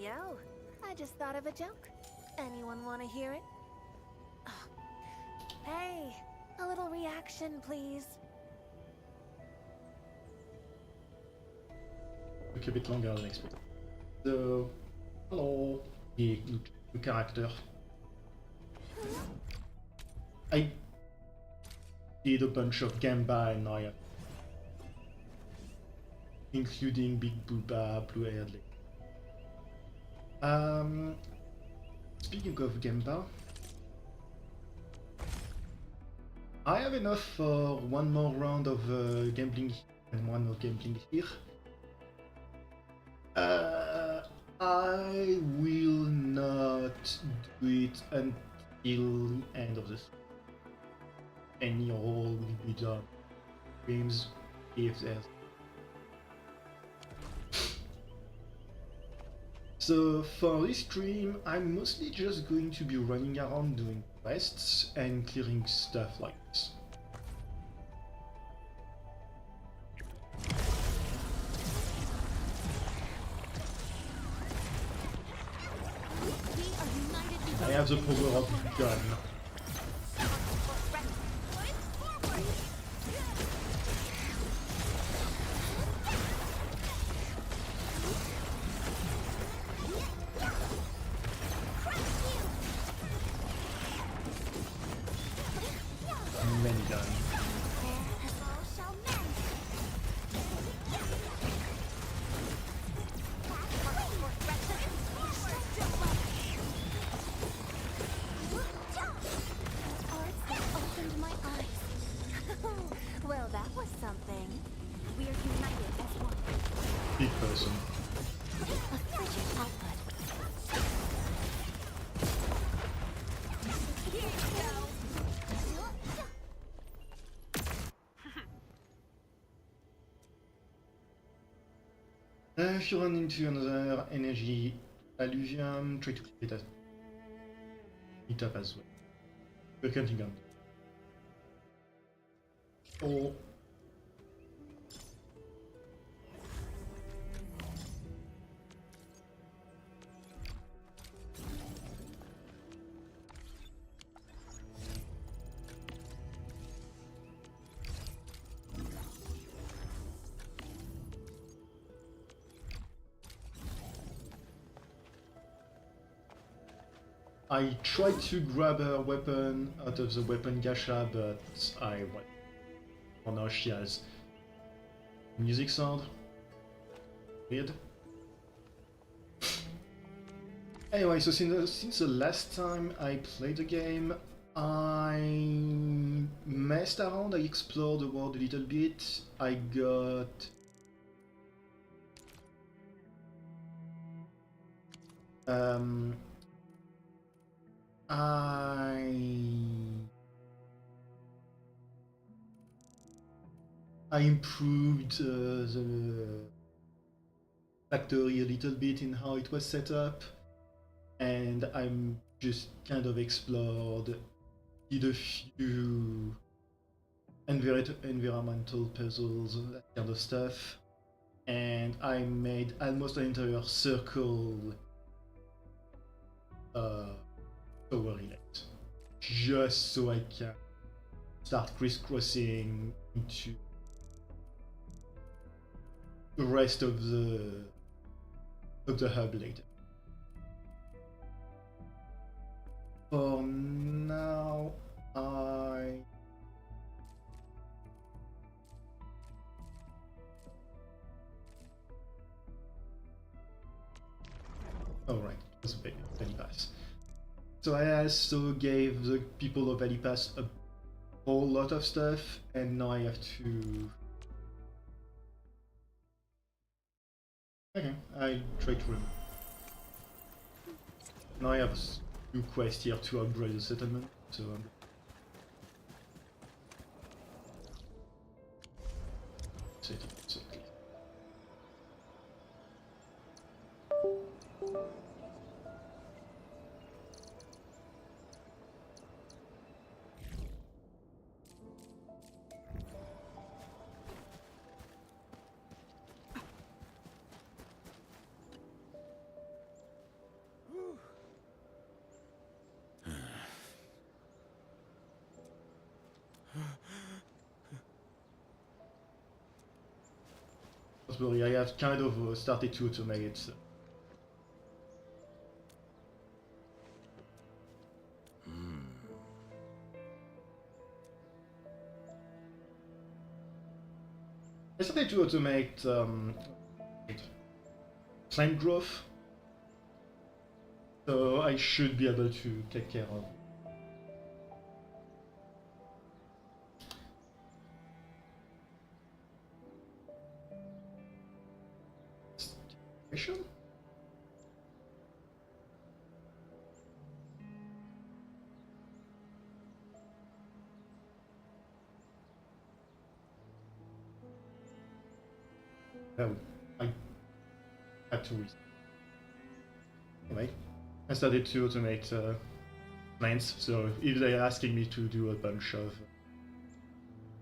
Yo, I just thought of a joke. Anyone want to hear it? Hey, a little reaction, please. Took a bit longer than expected. So, hello, new character. I did a bunch of Gamba and Naya, including Big Booba, Blue-haired lady. Speaking of Gamba, I have enough for one more round of gambling and one more gambling here. I will not do it until end of the stream. Any roll will be done. Streams if there's. So for this stream, I'm mostly just going to be running around doing quests and clearing stuff like this. I have the power of gun. Many guns. Well, that was something. We're united as one. Big person. A frigid output. Here you go. If you run into another energy alluvium, try to clear it up as well. We're counting on. Oh. I tried to grab her weapon out of the weapon gacha, but I went. Oh no, she has music sound. Weird. Anyway, so since the last time I played the game, I messed around, I explored the world a little bit. I got I improved the factory a little bit in how it was set up, and I'm just kind of explored, did a few environmental puzzles, that kind of stuff, and I made almost an entire circle over it, just so I can start crisscrossing into the rest of the hub later. For now, I oh right, it was a Valley Pass. So I also gave the people of Valley Pass a whole lot of stuff, and now I have to. Okay, I try to remember. Now I have a new quest here to upgrade the settlement, so set it exactly. worry, I have kind of started to automate. So. I started to automate plant growth, so I should be able to take care of. Station? No, I had to reset. Anyway, I started to automate plants, so if they're asking me to do a bunch of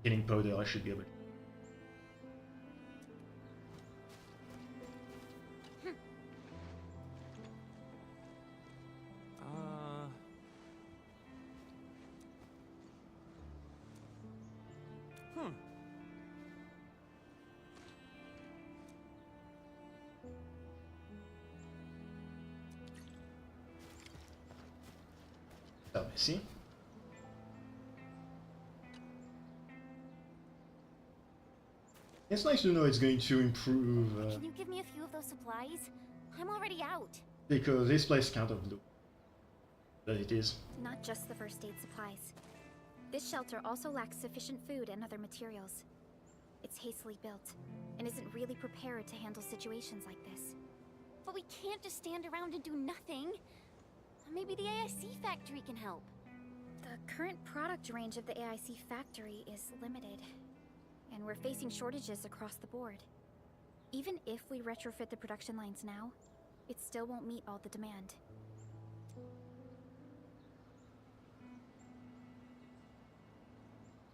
killing powder, I should be able to. So, see? It's nice to know it's going to improve. Can you give me a few of those supplies? I'm already out. Because this place kind of looks that it is. Not just the first aid supplies. This shelter also lacks sufficient food and other materials. It's hastily built, and isn't really prepared to handle situations like this. But we can't just stand around and do nothing. Maybe the AIC factory can help. The current product range of the AIC factory is limited, and we're facing shortages across the board. Even if we retrofit the production lines now, it still won't meet all the demand.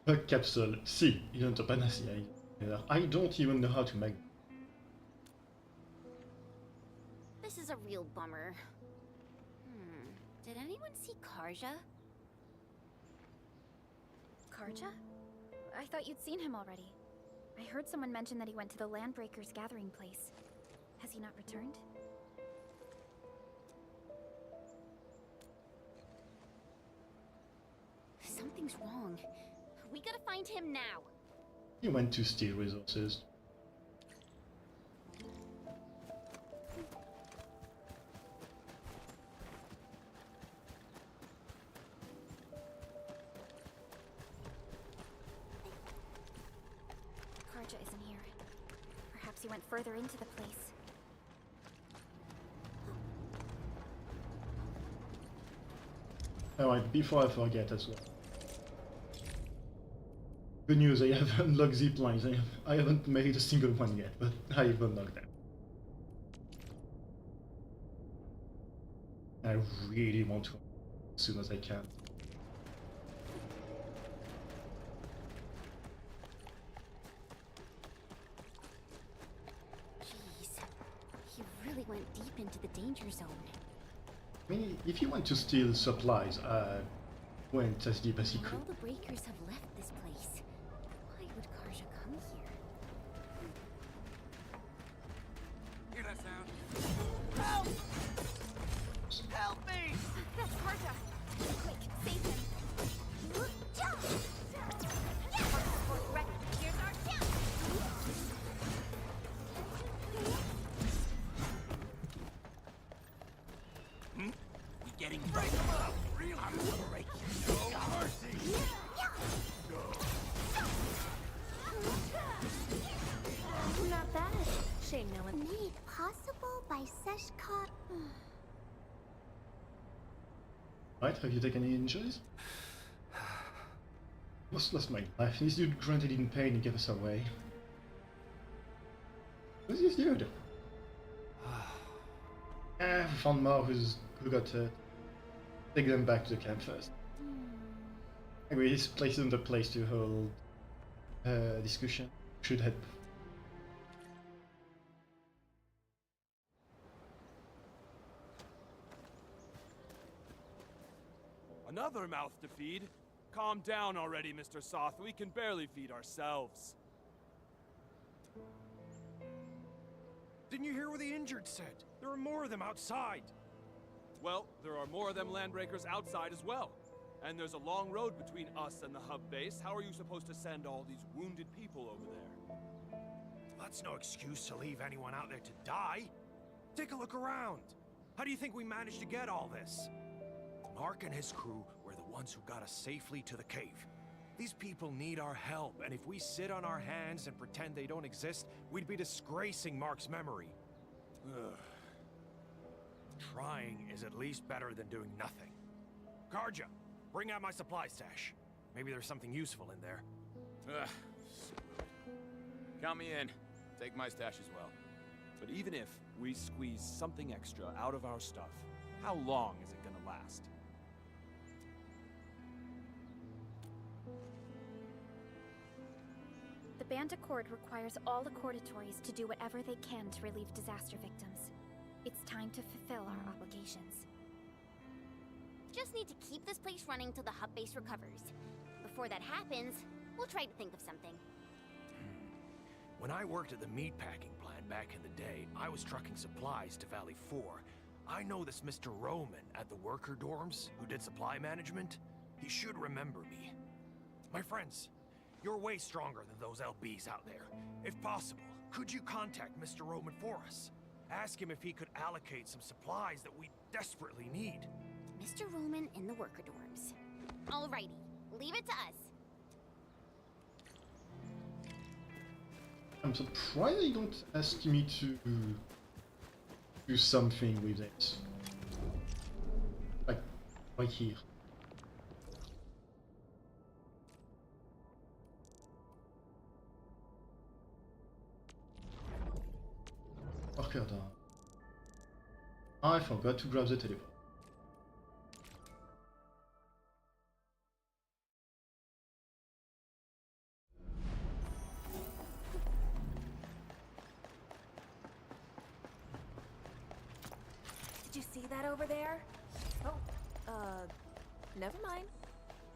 A capsule. Sì, diventa panacea. I don't even know how to make. This is a real bummer. Did anyone see Karja? Karja? I thought you'd seen him already. I heard someone mention that he went to the Landbreakers gathering place. Has he not returned? Something's wrong. We gotta find him now. He went to steal resources. Karja isn't here. Perhaps he went further into the place. Alright, before I forget as well. Good news, I have unlocked zip lines. I haven't made a single one yet, but I've unlocked them. I really want to as soon as I can. Jeez, he really went deep into the danger zone. I mean, if you want to steal supplies, went as deep as he could. All the breakers have left this place. Why would Karja come here? Hear that sound? Help! Help me! That's Karja! Quick, save him! Ready. Here's our jump! We getting break him up! Real break you. No mercy! Not bad. Shame no one. Made possible by Seshkot. Right, have you taken any injuries? Almost lost my life. This dude grunted in pain and gave us away. Who's this dude? We found more who got hurt. Take them back to the camp first. Anyway, this place isn't the place to hold discussion. Should head. Another mouth to feed? Calm down already, Mr. Soth. We can barely feed ourselves. Didn't you hear what the injured said? There are more of them outside. Well, there are more of them landbreakers outside as well. And there's a long road between us and the hub base. How are you supposed to send all these wounded people over there? That's no excuse to leave anyone out there to die. Take a look around. How do you think we managed to get all this? Mark and his crew were the ones who got us safely to the cave. These people need our help, and if we sit on our hands and pretend they don't exist, we'd be disgracing Mark's memory. Ugh. Trying is at least better than doing nothing. Karja, bring out my supply stash. Maybe there's something useful in there. Ugh. Count me in. Take my stash as well. But even if we squeeze something extra out of our stuff, how long is it gonna last? The Band Accord requires all Accordatories to do whatever they can to relieve disaster victims. It's time to fulfill our obligations. Just need to keep this place running till the hub base recovers. Before that happens, we'll try to think of something. When I worked at the meatpacking plant back in the day, I was trucking supplies to Valley 4. I know this Mr. Roman at the worker dorms who did supply management. He should remember me. My friends, you're way stronger than those LBs out there. If possible, could you contact Mr. Roman for us? Ask him if he could allocate some supplies that we desperately need. Mr. Roman in the worker dorms. Alrighty, leave it to us. I'm surprised they don't ask me to do something with it. Like, right here. Marker down. I forgot to grab the teleport. Did you see that over there? Oh, never mind.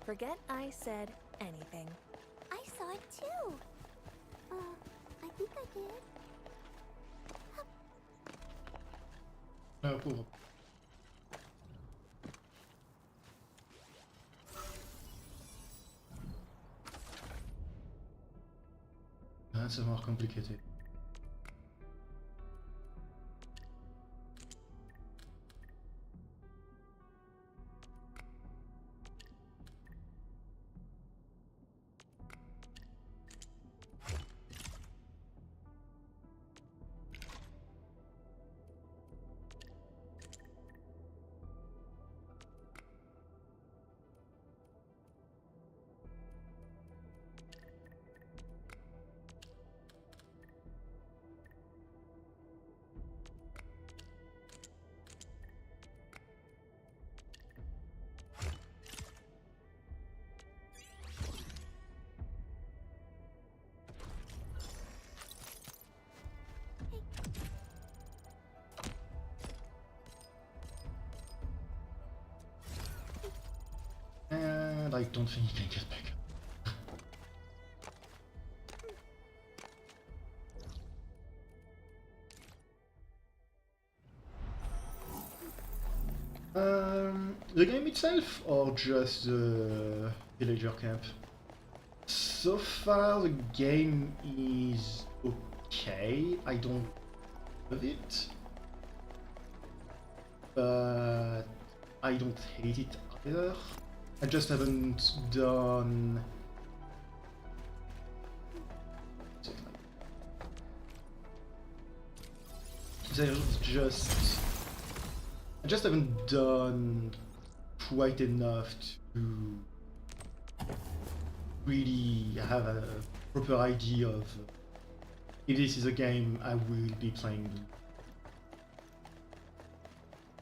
Forget I said anything. I saw it too. I think I did. Ah, pauvre. That's more complicated. And I don't think he can get back. The game itself or just the villager camp? So far the game is okay, I don't love it, but I don't hate it either. I just haven't done... I just haven't done quite enough to really have a proper idea of if this is a game I will be playing.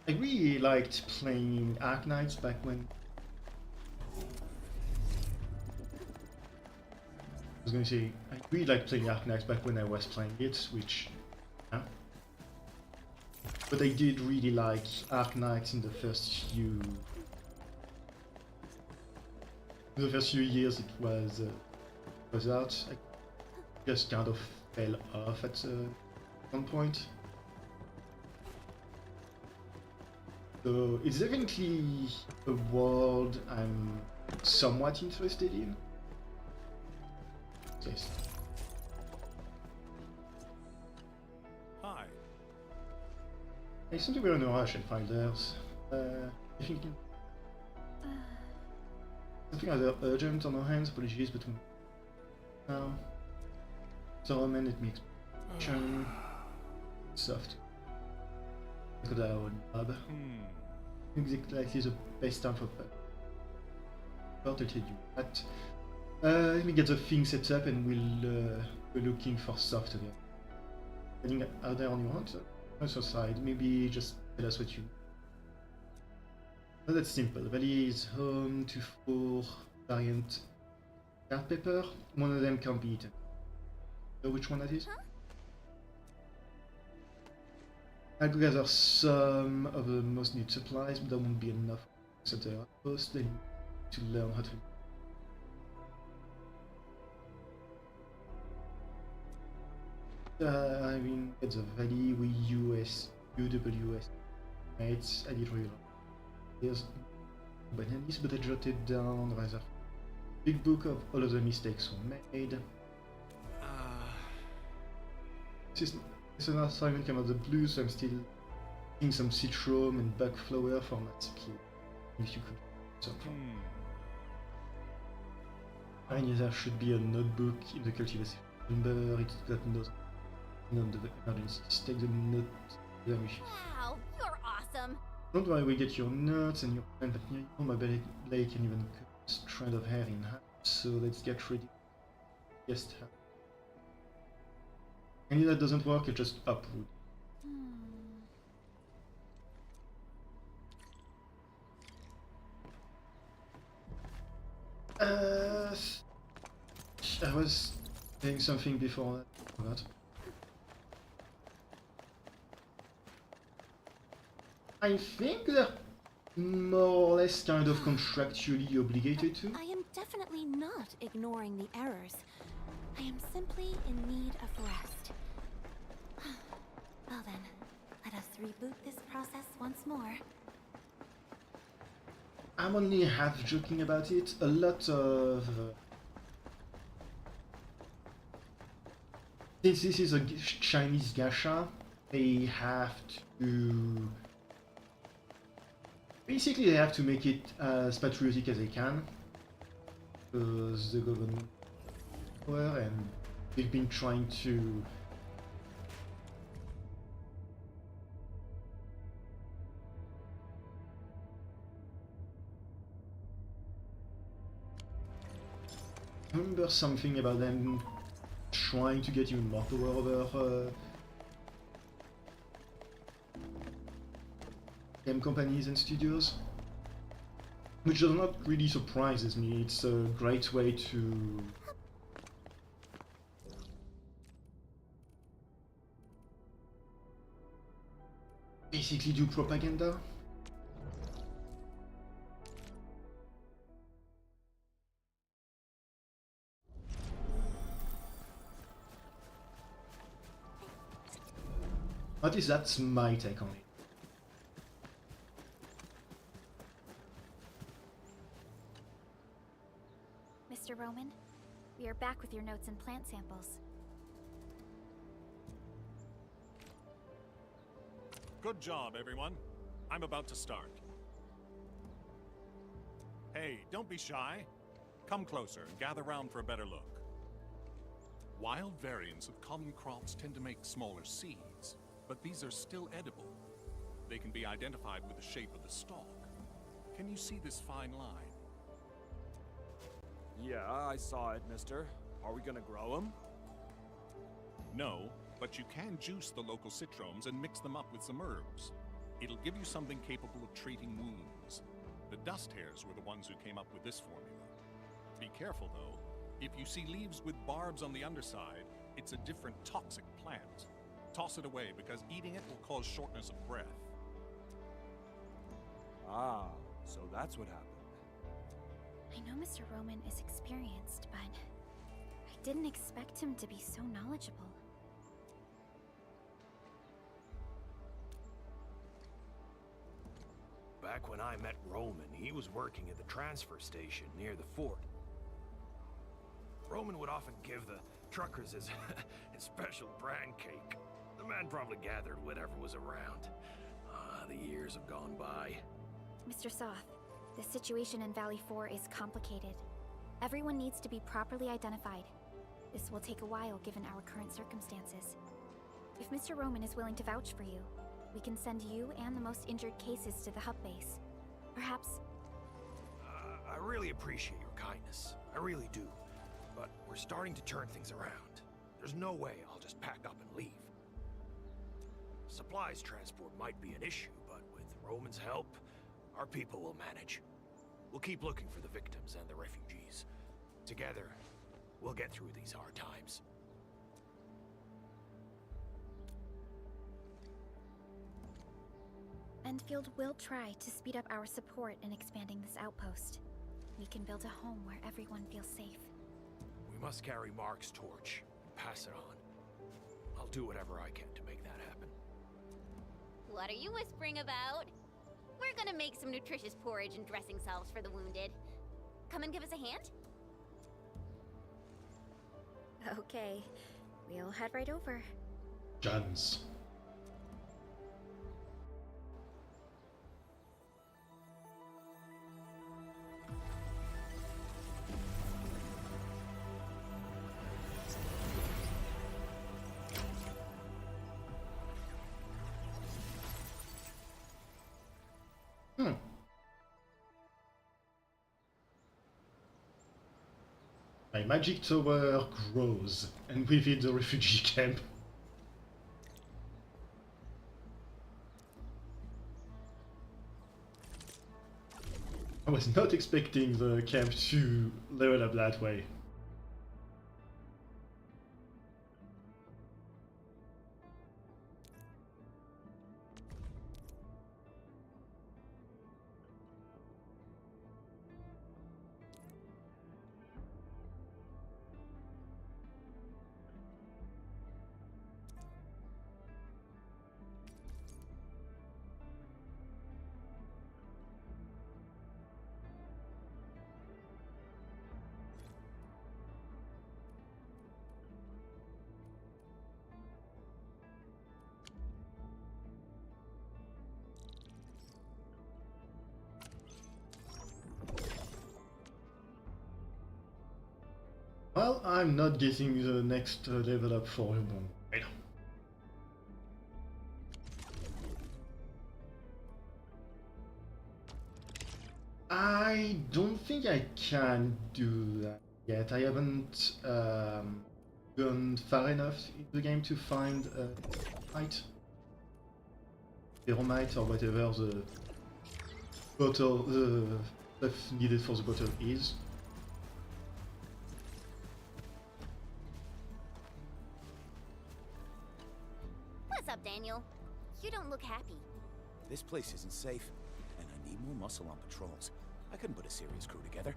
I really liked playing Arknights back when... I was going to say, I really liked playing Arknights back when I was playing it, which... yeah. But I did really like Arknights in the first few... years it was out. I just kind of fell off at some point. So it's definitely a world I'm somewhat interested in. Yes. Hi. I think we're in a rush and finders. I think something rather urgent on our hands. Apologies, but now. So, man, it makes soft. Look at our lab. Exactly the best time for that. I'll tell you that. Let me get the thing set up and we're looking for soft again. Anything out there on your hand? On your side, maybe just tell us what you. Oh, that's simple. Valley is home to 4 variant card paper. One of them can't be eaten. Know which one that is? Huh? I'll gather some of the most needed supplies, but that won't be enough. Except the outpost, they need to learn how to. I mean, at the Valley, we UWS mates. I did realize. There's bananas, but I jotted down rather big book of all of the mistakes we made. This is an assignment came out of the blue, so I'm still seeing some citron and bug flower for my skill. If you could something. And there should be a notebook in the cultivation chamber. It's got notes on the emergencies. Take the note there with you. Wow, you're awesome. Don't worry, we get your notes and your plan, but near you, my blade can even cut a strand of hair in half. So let's get ready. Yes, and if that doesn't work, it just uproot. I was saying something before that. I forgot. I think they're more or less kind of contractually obligated to. I am definitely not ignoring the errors. I am simply in need of rest. Well then, let us reboot this process once more. I'm only half joking about it. A lot of... since this is a Chinese gacha, they have to... basically they have to make it as patriotic as they can. Because the government were, and they've been trying to... I remember something about them trying to get even more power over game companies and studios, which does not really surprises me. It's a great way to basically do propaganda. At least that's my take on it. Mr. Roman, we are back with your notes and plant samples. Good job, everyone. I'm about to start. Hey, don't be shy. Come closer and gather round for a better look. Wild variants of common crops tend to make smaller seeds, but these are still edible. They can be identified with the shape of the stalk. Can you see this fine line? Yeah, I saw it, mister. Are we gonna grow them? No, but you can juice the local citrons and mix them up with some herbs. It'll give you something capable of treating wounds. The dust hares were the ones who came up with this formula. Be careful, though. If you see leaves with barbs on the underside, it's a different toxic plant. Toss it away, because eating it will cause shortness of breath. Ah, so that's what happened. I know Mr. Roman is experienced, but I didn't expect him to be so knowledgeable. Back when I met Roman, he was working at the transfer station near the fort. Roman would often give the truckers his, his special brand cake. The man probably gathered whatever was around. The years have gone by. Mr. Soth, the situation in Valley 4 is complicated. Everyone needs to be properly identified. This will take a while given our current circumstances. If Mr. Roman is willing to vouch for you, we can send you and the most injured cases to the hub base. Perhaps... I really appreciate your kindness. I really do. But we're starting to turn things around. There's no way I'll just pack up and leave. Supplies transport might be an issue, but with Roman's help, our people will manage. We'll keep looking for the victims and the refugees. Together, we'll get through these hard times. Endfield will try to speed up our support in expanding this outpost. We can build a home where everyone feels safe. We must carry Mark's torch and pass it on. I'll do whatever I can to make that happen. What are you whispering about? We're gonna make some nutritious porridge and dressing salves for the wounded. Come and give us a hand? Okay, we'll head right over. Guns. My magic tower grows, and with it the refugee camp. I was not expecting the camp to level up that way. Well, I'm not getting the next level up for a long while. I don't think I can do that yet. I haven't gone far enough in the game to find a Arknight, Premade, or whatever the bottle, the stuff needed for the bottle is. What's up, Daniel? You don't look happy. This place isn't safe, and I need more muscle on patrols. I couldn't put a serious crew together.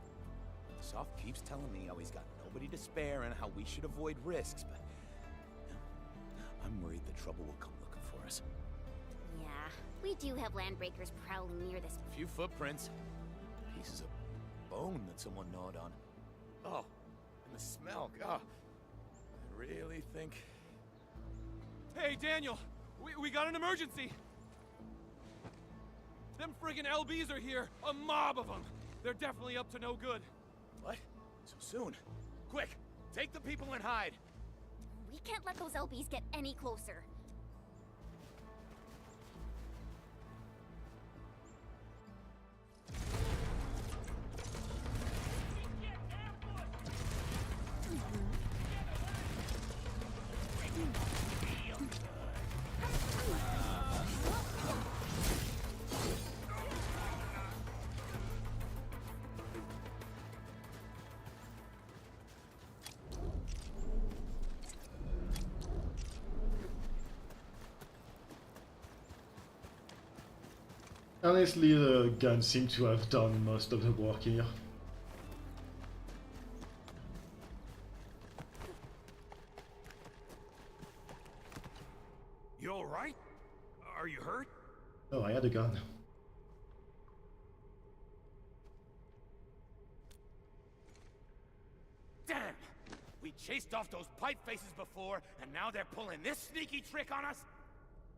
Soft keeps telling me how he's got nobody to spare and how we should avoid risks, but I'm worried the trouble will come looking for us. Yeah, we do have landbreakers prowling near this. A few footprints, pieces of bone that someone gnawed on. Oh, and the smell, God. I really think... Hey, Daniel! We got an emergency! Them friggin' LBs are here! A mob of them! They're definitely up to no good. What? So soon? Quick! Take the people and hide! We can't let those LBs get any closer. Honestly, the guns seem to have done most of the work here. You alright? Are you hurt? Oh, I had a gun. chased off those pipe faces before, and now they're pulling this sneaky trick on us?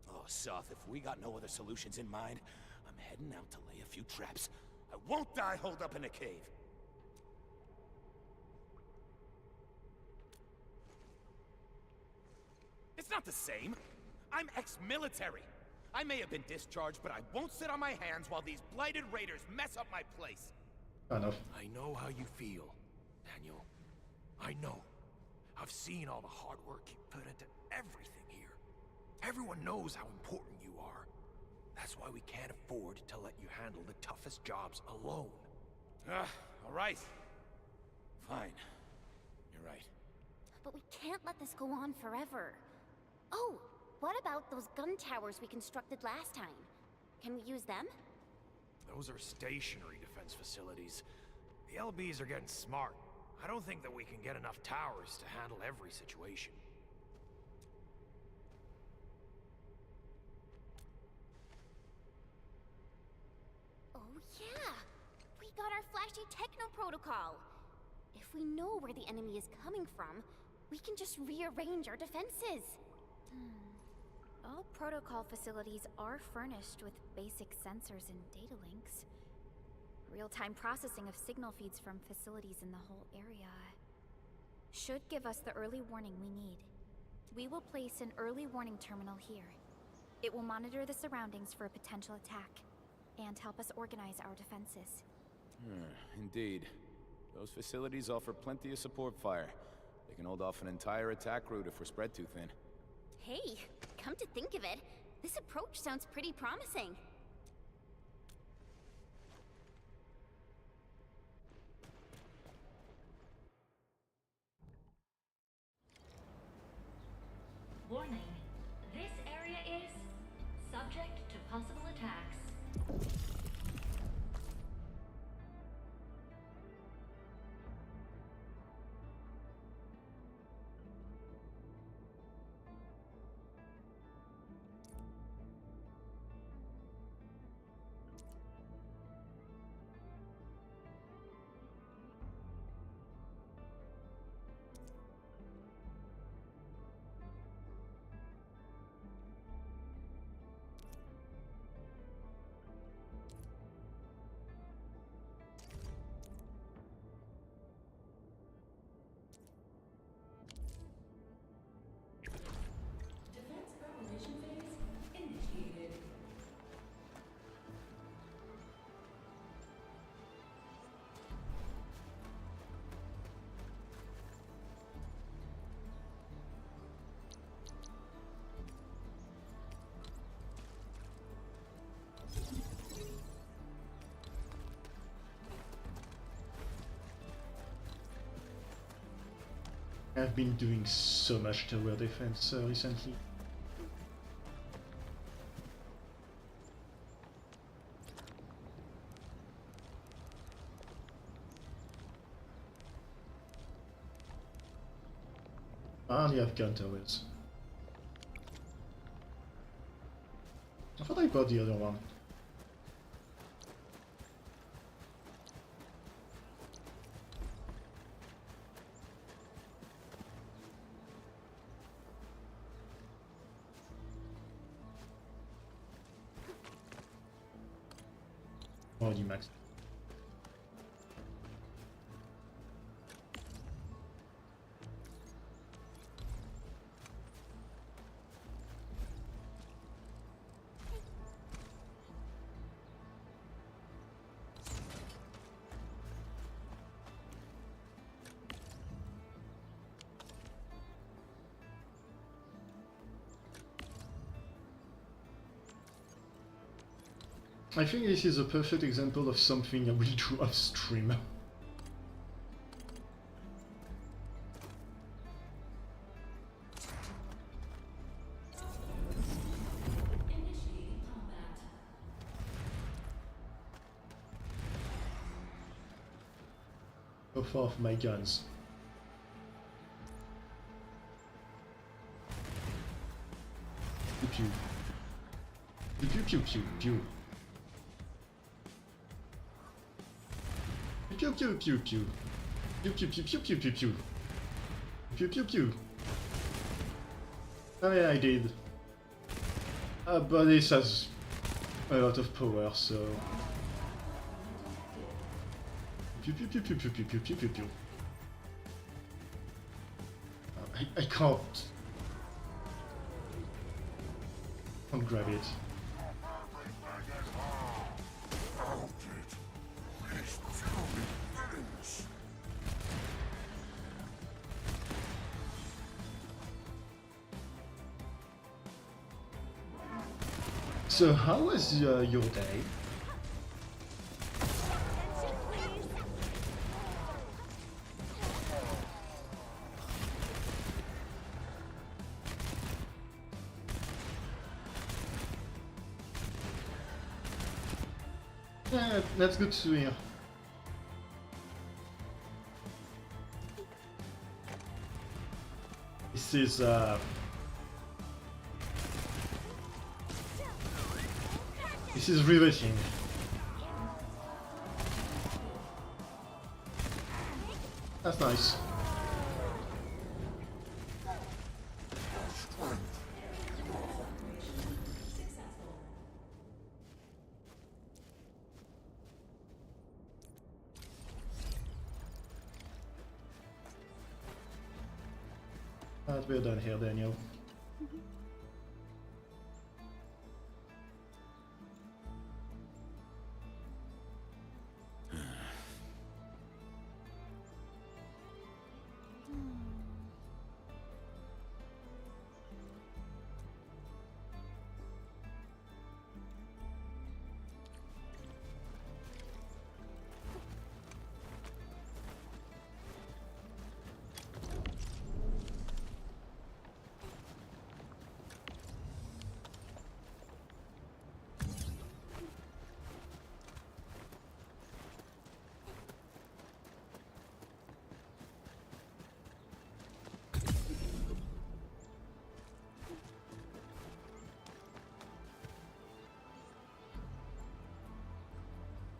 Oh, Soth, if we got no other solutions in mind, I'm heading out to lay a few traps. I won't die holed up in a cave. It's not the same. I'm ex-military. I may have been discharged, but I won't sit on my hands while these blighted raiders mess up my place. Fair enough. I know how you feel, Daniel. I know. I've seen all the hard work you put into everything here. Everyone knows how important you are. That's why we can't afford to let you handle the toughest jobs alone. All right. Fine. You're right. But we can't let this go on forever. Oh, what about those gun towers we constructed last time? Can we use them? Those are stationary defense facilities. The LBs are getting smart. I don't think that we can get enough towers to handle every situation. Oh yeah! We got our flashy techno protocol! If we know where the enemy is coming from, we can just rearrange our defenses. All protocol facilities are furnished with basic sensors and data links. Real-time processing of signal feeds from facilities in the whole area should give us the early warning we need. We will place an early warning terminal here. It will monitor the surroundings for a potential attack and help us organize our defenses. Indeed. Those facilities offer plenty of support fire. They can hold off an entire attack route if we're spread too thin. Hey, come to think of it, this approach sounds pretty promising. Warning. This area is subject to possible attacks. Defense preparation phase initiated. I've been doing so much tower defense recently. I only have gun towers. I thought I bought the other one. Already maxed. I think this is a perfect example of something I will do off stream. Initiating combat. Off of my guns. Pew pew. Pew pew pew pew pew. Pew pew pew pew. Pew pew pew pew pew pew pew. Pew pew pew. Oh yeah, I did. But this has a lot of power, so... Pew pew pew pew pew pew pew pew pew pew. I can't grab it. So how was your day? Yeah, that's good to hear. This is riveting. That's nice. We're done here, Daniel.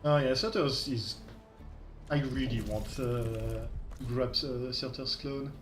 Oh yeah, Surtur's is... I really want grab Surtur's clone.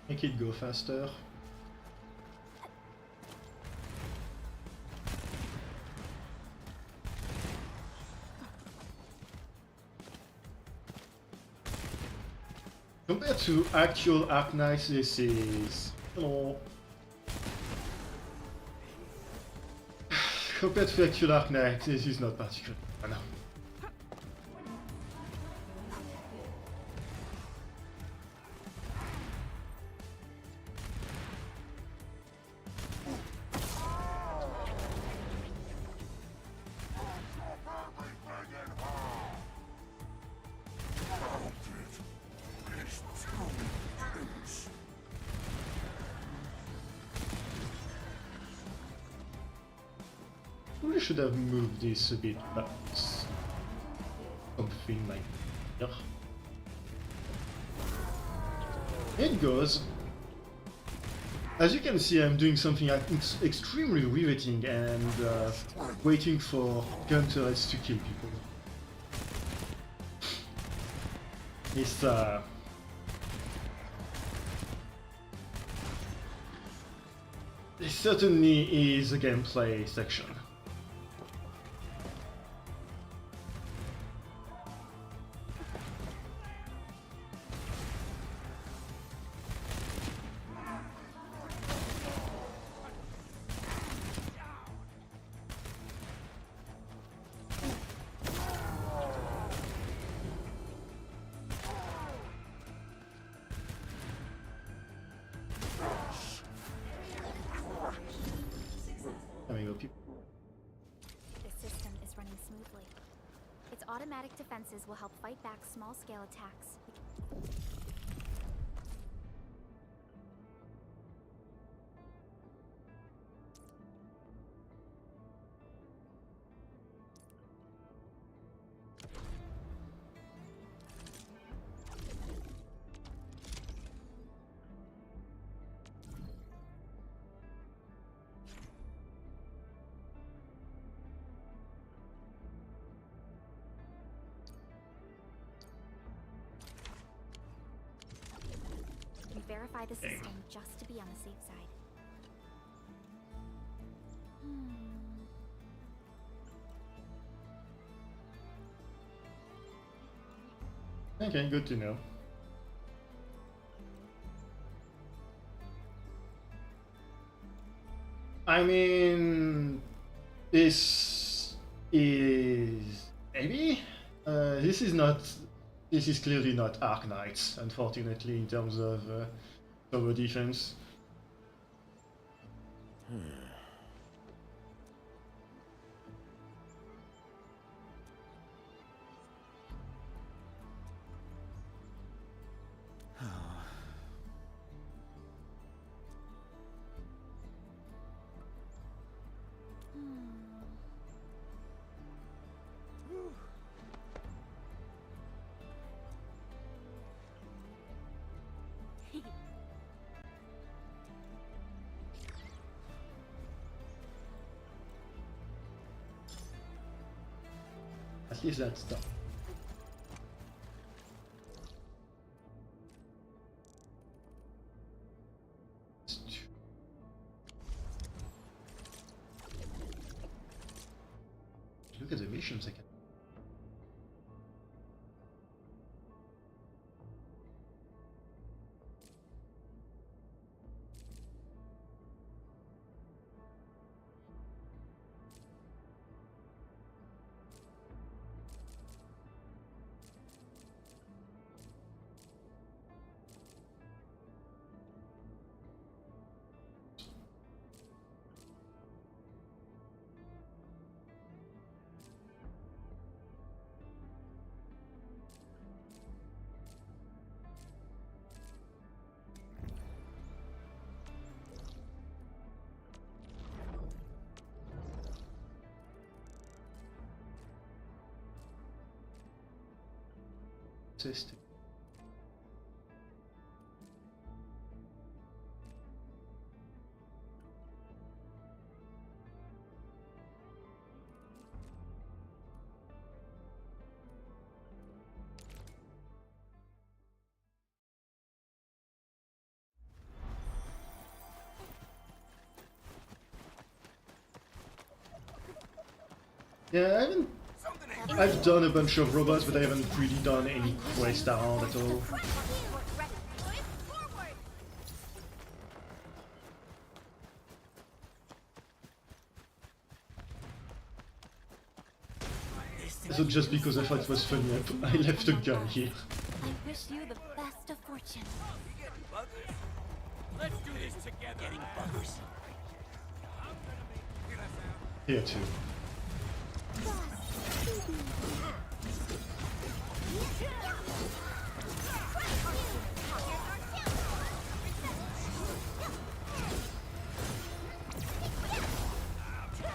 Make it go faster. Compared to actual Arknights, this is... Oh. Compared to actual Arknights, this is not particularly... Oh, no. We should have moved this a bit back. Something like here. It goes. As you can see, I'm doing something extremely riveting and waiting for gun turrets to kill people. This certainly is a gameplay section. automatic defenses will help fight back small-scale attacks. Verify the system just to be on the safe side. Okay, good to know. I mean, this is maybe this is not. This is clearly not Arknights, unfortunately, in terms of tower defense. At least that's done. Look at the missions I can. System. Yeah, I've done a bunch of robots, but I haven't really done any quest around at all. So just because I thought it was funny, I left a gun here. I wish you the best of fortune. Let's do this together. Getting buggers. Here too.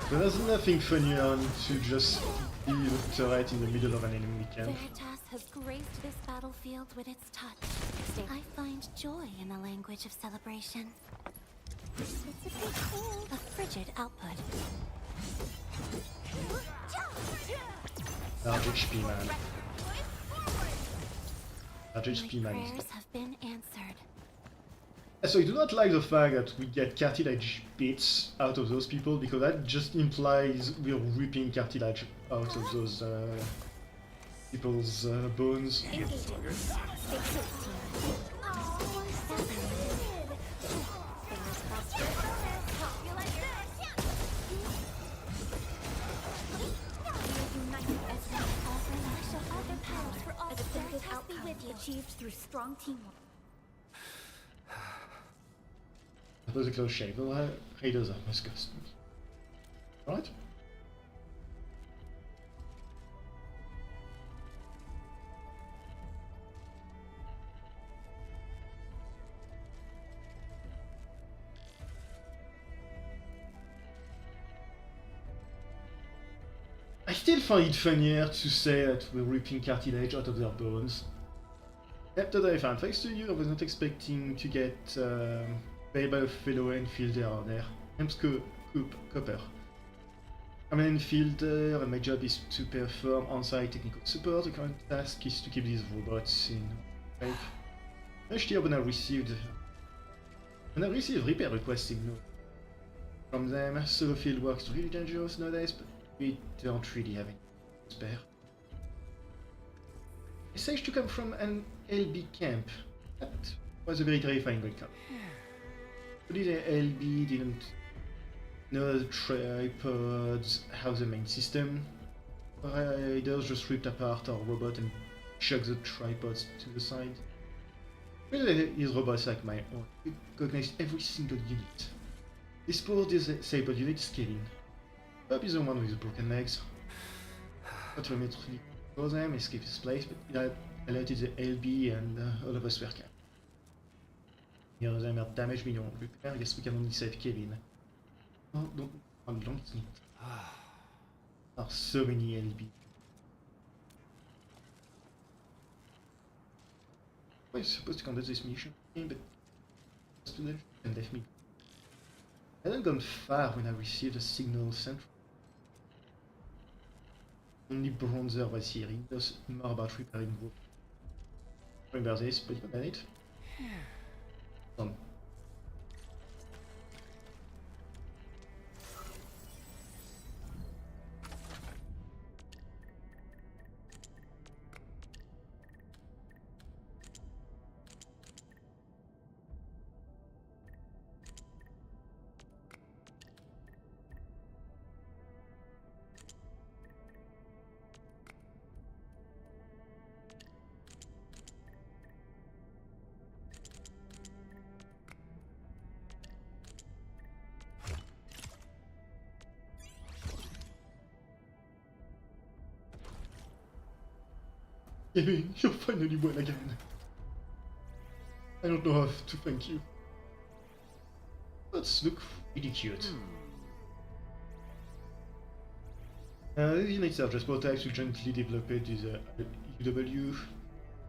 But there's nothing funnier than to just be the turret in the middle of an enemy camp. Veritas has graced this battlefield with its touch. I find joy in the language of celebration. It's a bit cold. A frigid output. Large HP man. Large HP My man. prayers have been answered. So I do not like the fact that we get cartilage bits out of those people, because that just implies we're ripping cartilage out of those people's bones. Achieved through strong teamwork. Dat was een close shave, wel Raiders are disgusting. Right? still find it funnier to say that we're ripping cartilage out of their bones. Yep, totally fine. Thanks to you, I was not expecting to get paid by a fellow Enfielder out there. I'm Copper. I'm an Enfielder and my job is to perform on-site technical support. The current task is to keep these robots in shape. Last year when I received repair requests from them, so the field work's really dangerous nowadays, but we don't really have any spare. Message to come from an LB camp. That was a very terrifying recall. Only the LB didn't know the tripods have the main system. Riders just ripped apart our robot and chucked the tripods to the side. Really, these robots like my own recognize every single unit. This poor disabled unit is Kevin. Bob is the one with the broken legs. Not immediately for them, escape his place, but he alerted the LB and all of us were camped. Neither of them are damaged beyond repair. I guess we can only save Kevin. Oh, don't need. There are so many LB. I was supposed to conduct this mission, but students and left me. I hadn't gone far when I received a signal central. Only Bronzer was here. He knows more about repairing group. Remember this, but you got it. Done. Kevin, you're finally well again. I don't know how to thank you. Let's look really cute. These units are just prototypes we gently developed with the UW,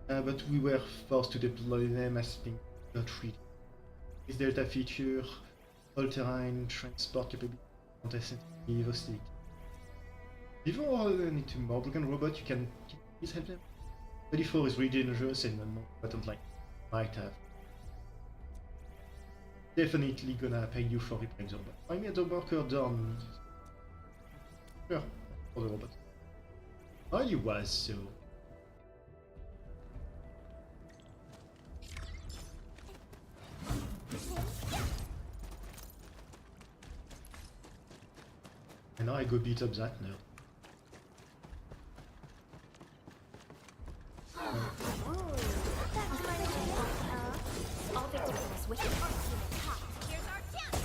but we were forced to deploy them as being not ready. This Delta feature, all-terrain transport capability, contestant-sensitive hostility. If you need to more broken robot, you can please help them. 34 is really dangerous and not important like might have. Definitely gonna pay you for repairing the robot. Find me at the worker done. Sure, for the robot. Oh, you was so. And now I go beat up that nerd. All the was wicked. Here's our chance.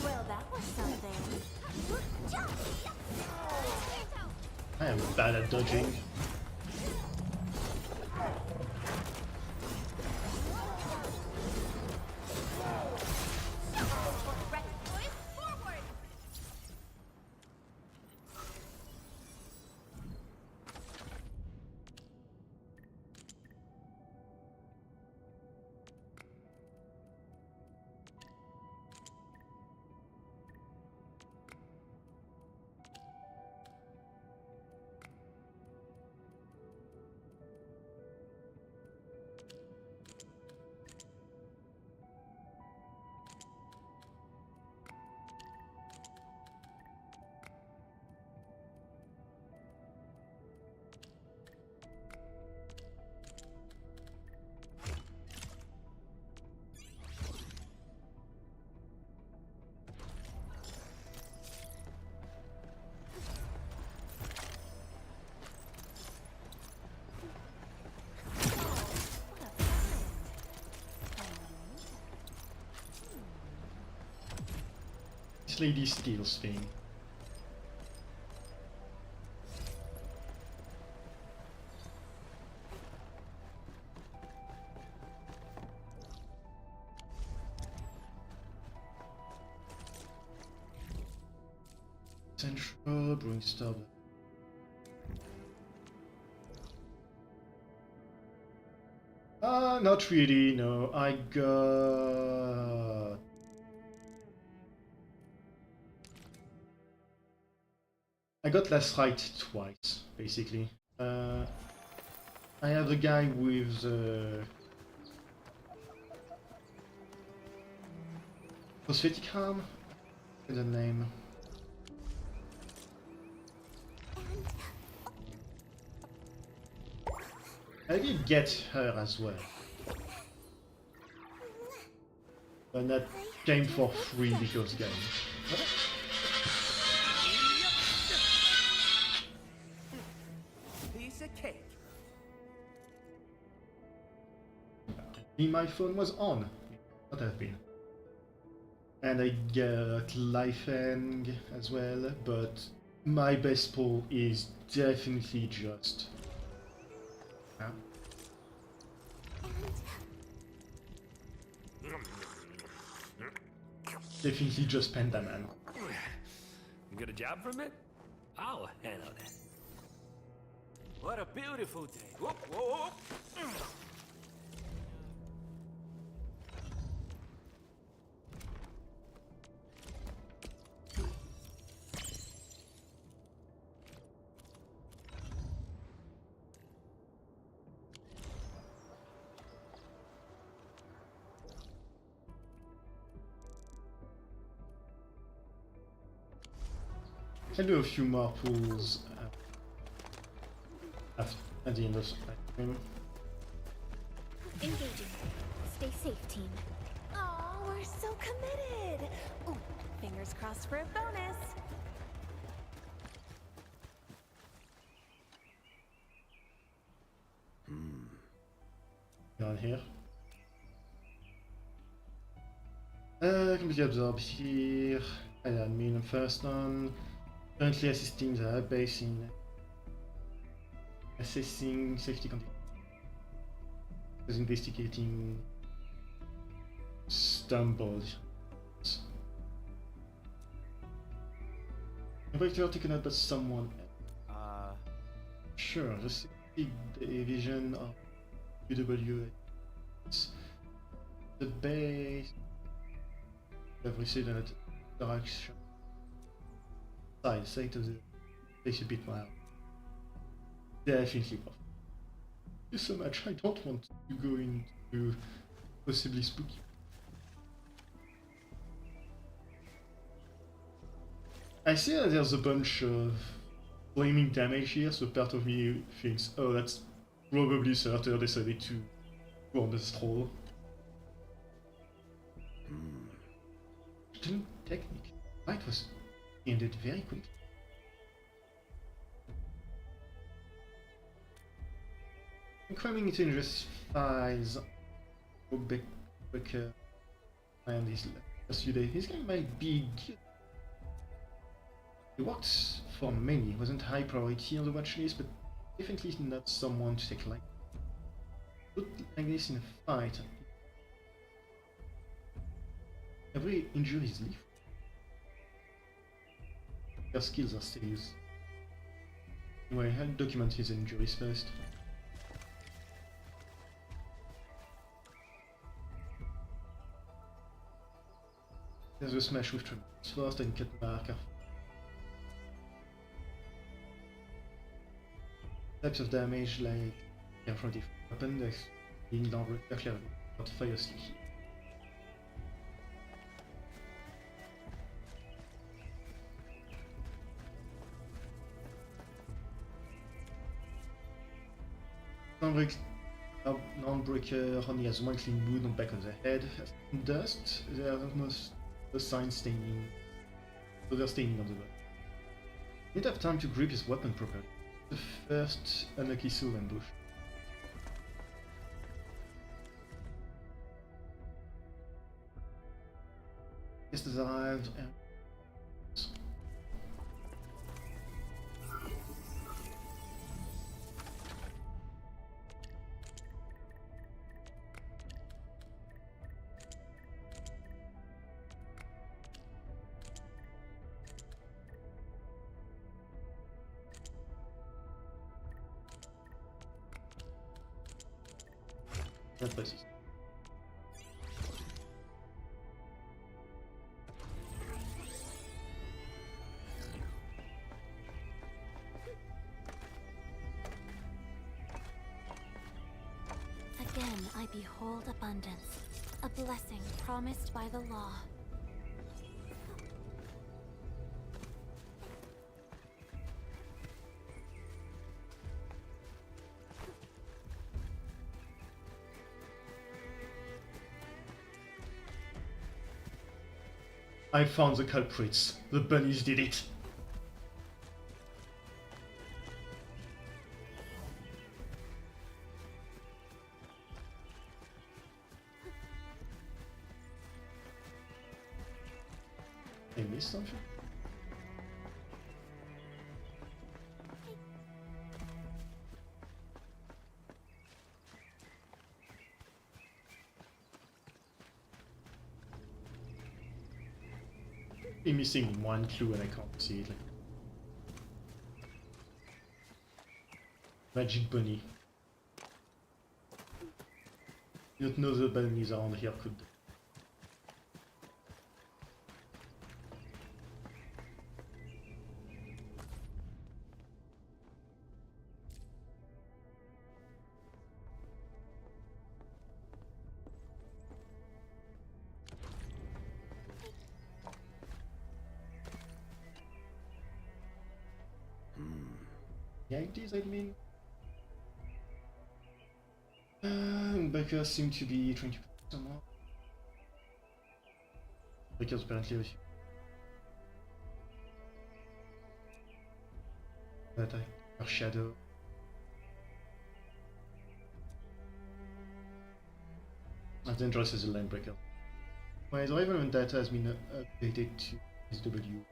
Well, that was something. I am bad at dodging. This lady steals thing. Central, Brewing Star. Not really, no. I got last right twice, basically. I have the guy with the prosthetic arm. What's the name? I did get her as well. And that came for free because game. Piece of cake. My phone was on. It would have been. And I got Lifehang as well, but my best pull is definitely just. Definitely just Pentaman. You get a job from it? I'll handle that. What a beautiful day. Whoop, whoop. I'll do a few more pulls at the end of the stream. Engaging. Stay safe, team. Oh, we're so committed. Ooh, fingers crossed for a bonus. Down here. Completely absorbed here. I admin first on. Currently assisting the base in assessing safety conditions. Was investigating stumbles. Breakthrough taken out by someone else. Sure, the safety division of Vtuber. The base have received an interaction. Side of the place a bit wild. Definitely off. Thank you so much. I don't want to go into possibly spooky. I see that there's a bunch of flaming damage here, so part of me thinks, oh, that's probably Surtur decided to go on the stroll. Technique. Fight was ended very quickly. Cramming it in just files. Quicker and his last few days. His game might be good. It works for many. It wasn't high priority on the watch list, but definitely not someone to take light. Put like this in a fight. Every injury is lethal. Their skills are still used. Anyway, I'll document his injuries first. There's a smash with tremendous first and cut marker. Types of damage like confrontive weapon, like being down clearly, not fire stick. Non-breaker only has one clean wound on the back of the head. In dust, there are almost no signs staining, so they're staining on the body. Need to have time to grip his weapon properly. The first unlucky soul ambush. Guest has arrived and Not resist. Again, I behold abundance, a blessing promised by the law. I found the culprits. The bunnies did it. I missed something? I'm missing one clue and I can't see it. Like... Magic bunny. You don't know the bunnies around here could. Yankees, I mean. Bikers seem to be trying to somehow. Bikers apparently with you. Attack or shadow. As dangerous as a land breaker. My survival data has been updated to SW.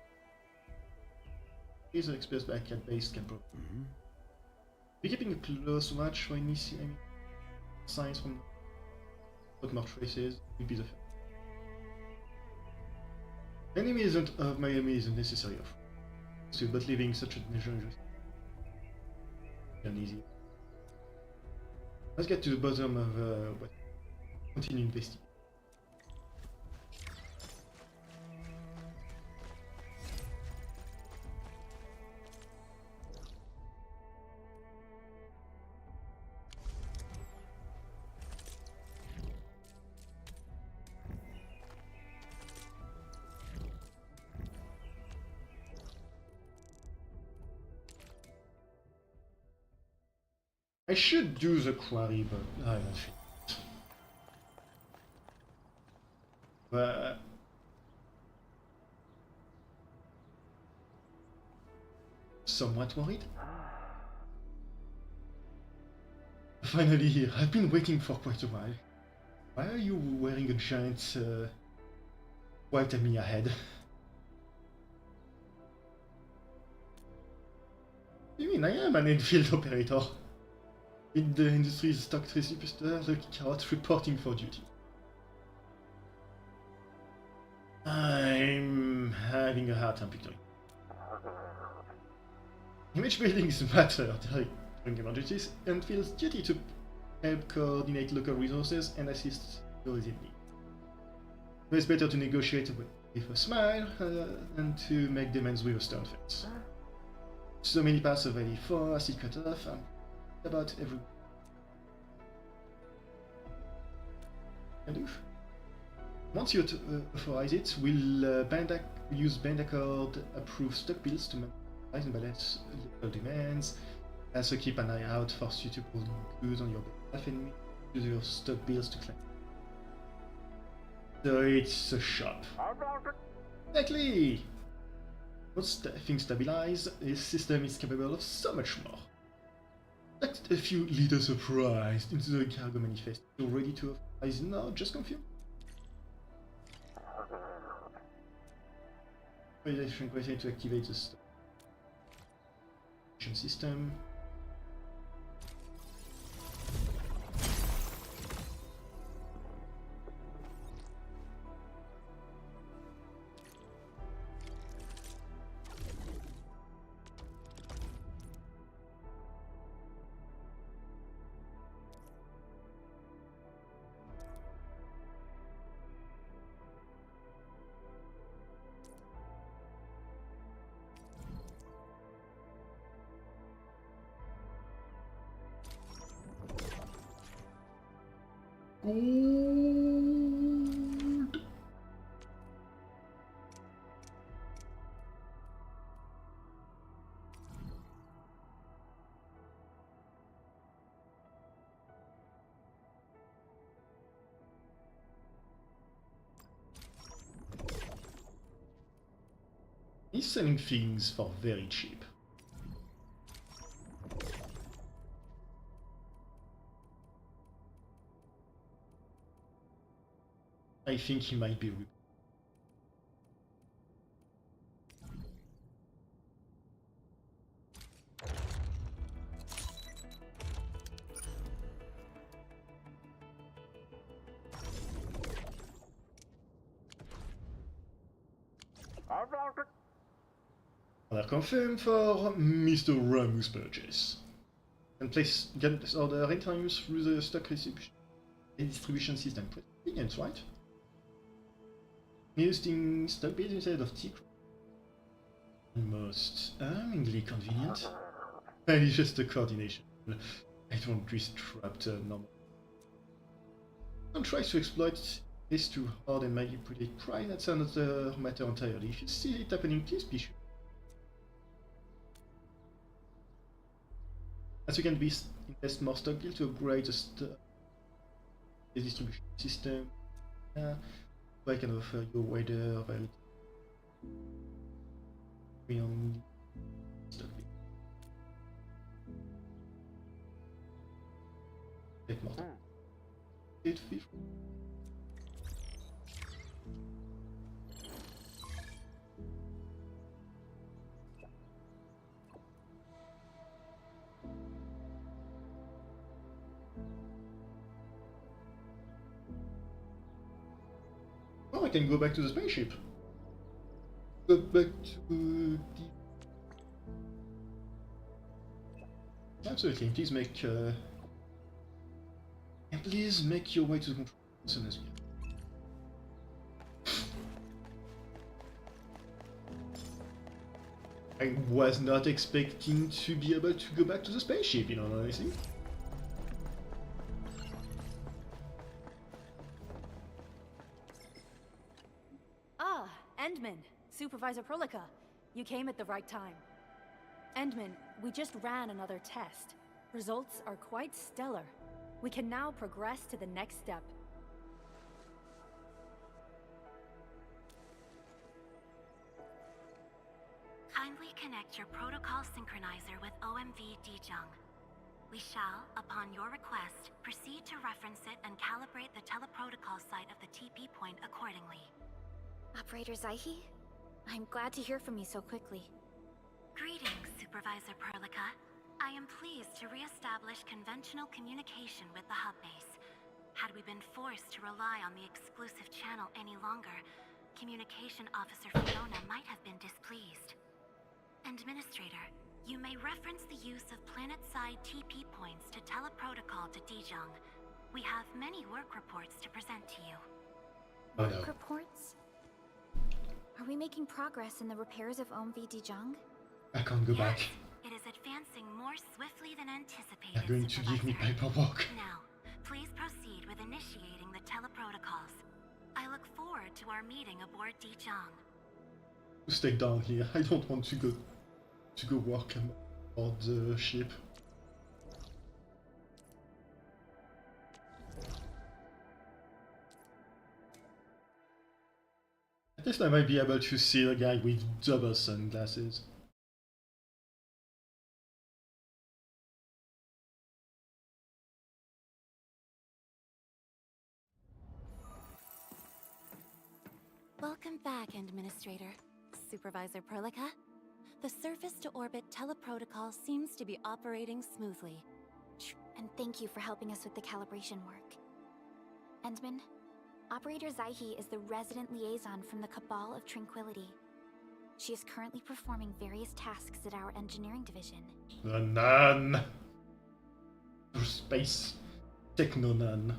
Is expressed by cat based can prove. Be keeping a close watch for any signs from what more traces would be the fact. Enemy isn't of my enemy isn't necessary of. So but leaving such a measure is uneasy. Let's get to the bottom of what continue investigating. I should do the quarry, but I don't feel it. But somewhat worried. Finally here. I've been waiting for quite a while. Why are you wearing a giant white army ahead? You mean I am an Endfield operator? In the industry's stock superstar, looking out, reporting for duty. I'm having a hard time picturing. Image buildings matter during emergencies, and feels duty to help coordinate local resources and assist those in need. It's better to negotiate with a smile than to make demands with a stern face. So many parts of 84 are still cut off. About every once you authorize it, we'll use band accord approved stock bills to maximize and balance local demands. Also keep an eye out for suitable goods on your behalf and use your stock bills to claim. So it's a shop. Exactly! Once things stabilize, this system is capable of so much more. That's a few little surprised into the cargo manifest. You're ready to authorize now? Just confirm. Validation required to activate the station system. Gold. He's selling things for very cheap. I think he might be. Order confirmed for Mr. Ramu's purchase. Can place order entering use through the stock distribution system. Convenience, right? Using stock base instead of tea. Most alarmingly convenient. And it's just a coordination. I don't disrupt normal. Don't try to exploit this too hard and manipulate price. That's another matter entirely. If you see it happening, please be sure. As you can invest more stock deal to upgrade the distribution system. I can offer you wider variety beyond stock deal. Take more. It feel. Oh, I can go back to the spaceship. Go back to the... Absolutely, please make and please make your way to the control as soon as you can. I was not expecting to be able to go back to the spaceship, you know what I think? Endman, Supervisor Prolica, you came at the right time. Endman, we just ran another test. Results are quite stellar. We can now progress to the next step. Kindly connect your protocol synchronizer with OMV Dijong. We shall, upon your request, proceed to reference it and calibrate the teleprotocol site of the TP point accordingly. Operator Zaihi? I'm glad to hear from you so quickly. Greetings, Supervisor Prolica. I am pleased to re-establish conventional communication with the hub base. Had we been forced to rely on the exclusive channel any longer, Communication Officer Fiona might have been displeased. Administrator, you may reference the use of planet-side TP points to teleprotocol to Dijong. We have many work reports to present to you. Work reports? Are we making progress in the repairs of OMV Dijong? I can't go back. It is advancing more swiftly than anticipated. They're going to give me paperwork. Now, please proceed with initiating the teleprotocols. I look forward to our meeting aboard Dijong. Stay down here. I don't want to go work on the ship. At least I might be able to see a guy with double sunglasses. Welcome back, Administrator. Supervisor Prolica. The surface-to-orbit teleprotocol seems to be operating smoothly. And thank you for helping us with the calibration work. Endman, Operator Zaihi is the resident liaison from the Cabal of Tranquility. She is currently performing various tasks at our engineering division. The nun! Space techno nun.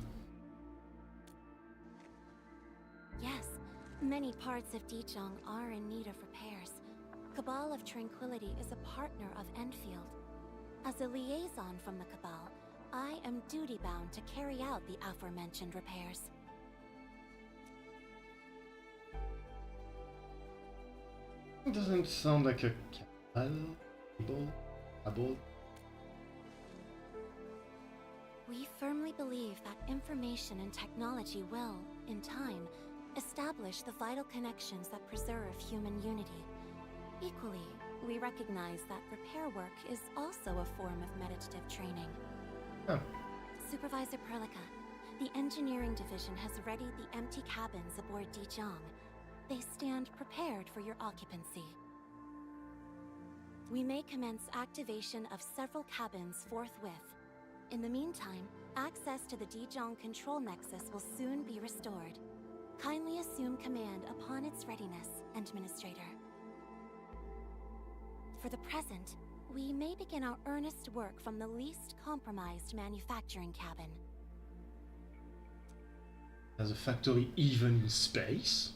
Yes, many parts of Dijong are in need of repairs. Cabal of Tranquility is a partner of Endfield. As a liaison from the Cabal, I am duty-bound to carry out the aforementioned repairs. It doesn't sound like a cable. We firmly believe that information and technology will, in time, establish the vital connections that preserve human unity. Equally, we recognize that repair work is also a form of meditative training. Oh. Supervisor Perlica, the engineering division has readied the empty cabins aboard Dijiang. They stand prepared for your occupancy. We may commence activation of several cabins forthwith. In the meantime, access to the Dijiang control nexus will soon be restored. Kindly assume command upon its readiness, Administrator. For the present, we may begin our earnest work from the least compromised manufacturing cabin. Has a factory even in space?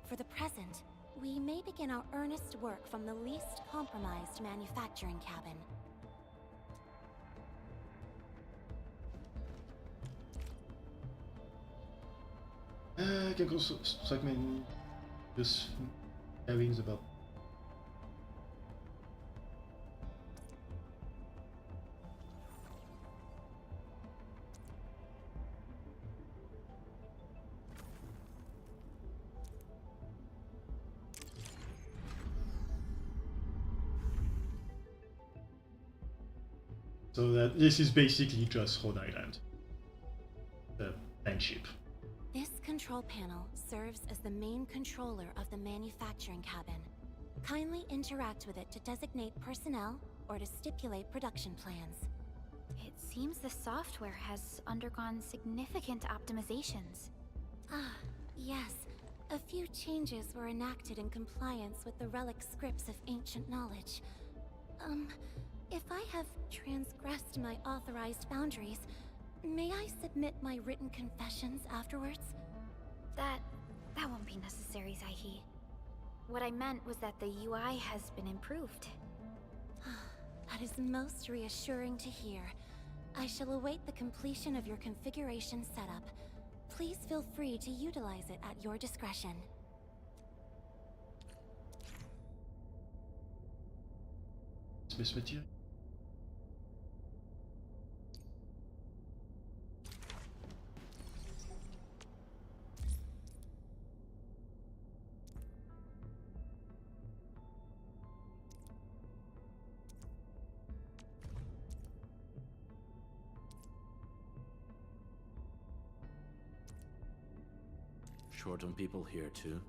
For the present, we may begin our earnest work from the least compromised manufacturing cabin. I can also strike me just hearings about. So that this is basically just Rhode Island, the ship. This control panel serves as the main controller of the manufacturing cabin. Kindly interact with it to designate personnel or to stipulate production plans. It seems the software has undergone significant optimizations. Ah, yes. A few changes were enacted in compliance with the relic scripts of ancient knowledge. If I have transgressed my authorized boundaries, may I submit my written confessions afterwards? That won't be necessary, Zaihi. What I meant was that the UI has been improved. That is most reassuring to hear. I shall await the completion of your configuration setup. Please feel free to utilize it at your discretion. Space material. Short on people here too.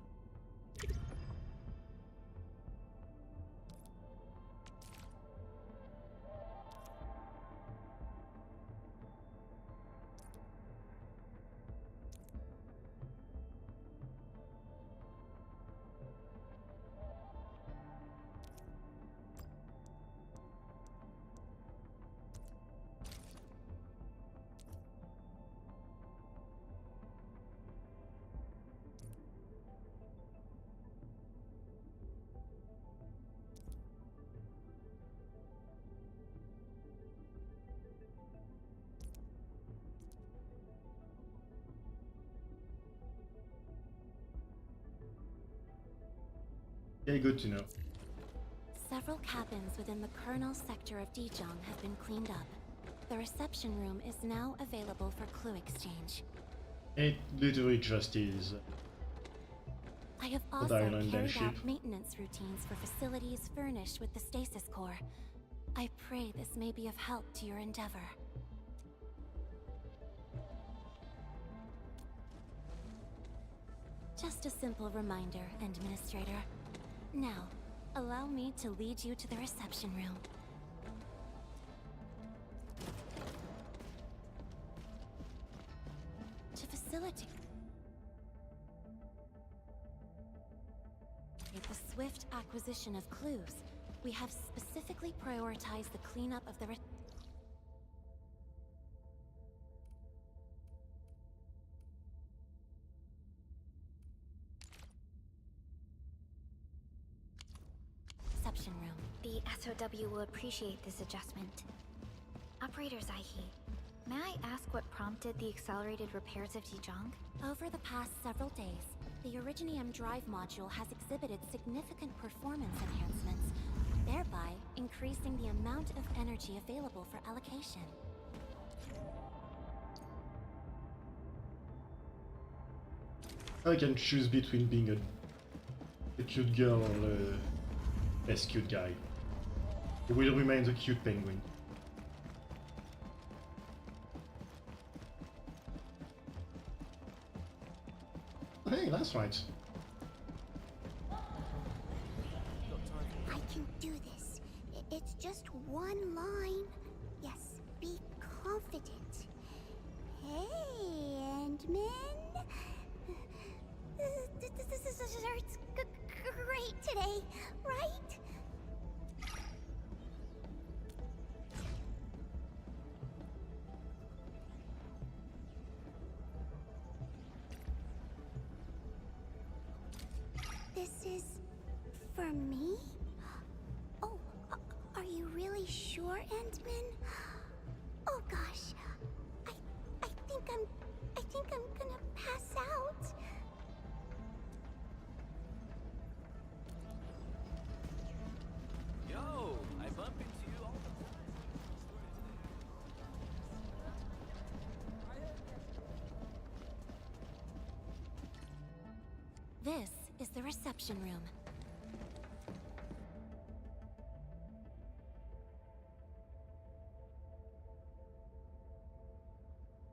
Okay, good to know. Several cabins within the kernel sector of Dijiang have been cleaned up. The reception room is now available for clue exchange. It literally just is. I have also carried out maintenance routines for facilities furnished with the stasis core. I pray this may be of help to your endeavor. Just a simple reminder, Administrator. Now, allow me to lead you to the reception room. To facilitate the swift acquisition of clues, we have specifically prioritized the cleanup of the FOW will appreciate this adjustment. Operator Zaihi, may I ask what prompted the accelerated repairs of Dijong? Over the past several days, the Originium drive module has exhibited significant performance enhancements, thereby increasing the amount of energy available for allocation. I can choose between being a cute girl or a less cute guy. It will remain the cute penguin. Hey, that's right. I can do this. It's just one line. Yes, be confident. Hey, Endman. Dessert's great today, right? This is for me? Oh, are you really sure, Endman? Oh gosh, I think I'm gonna pass out. Yo, I bump into you all the time. This is the reception room.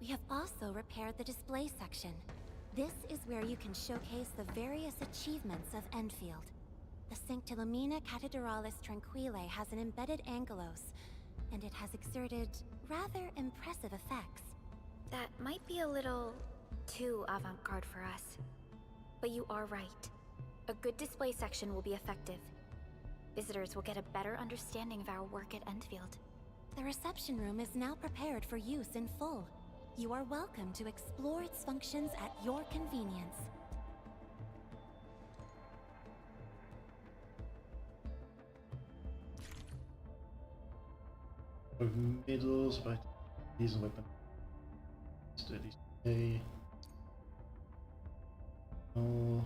We have also repaired the display section. This is where you can showcase the various achievements of Endfield. The Sancta Lumina Cathedralis Tranquile has an embedded angelos, and it has exerted rather impressive effects. That might be a little too avant-garde for us. But you are right. A good display section will be effective. Visitors will get a better understanding of our work at Endfield. The reception room is now prepared for use in full. You are welcome to explore its functions at your convenience. Medals, but these weapon. Steady. Okay. Oh.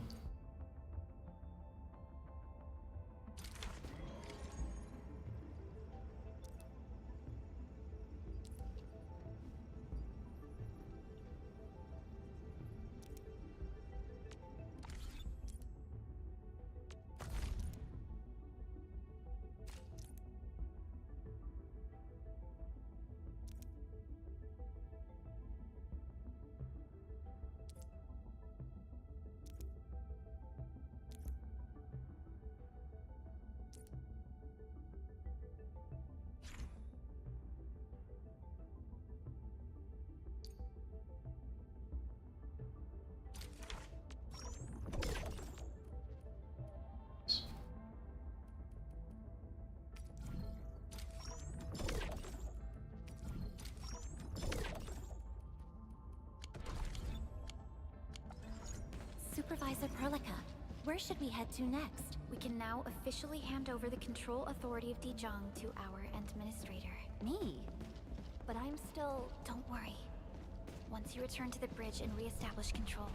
Supervisor Perlica, where should we head to next? We can now officially hand over the control authority of Dijong to our administrator. Me? But I'm still... Don't worry. Once you return to the bridge and re-establish control,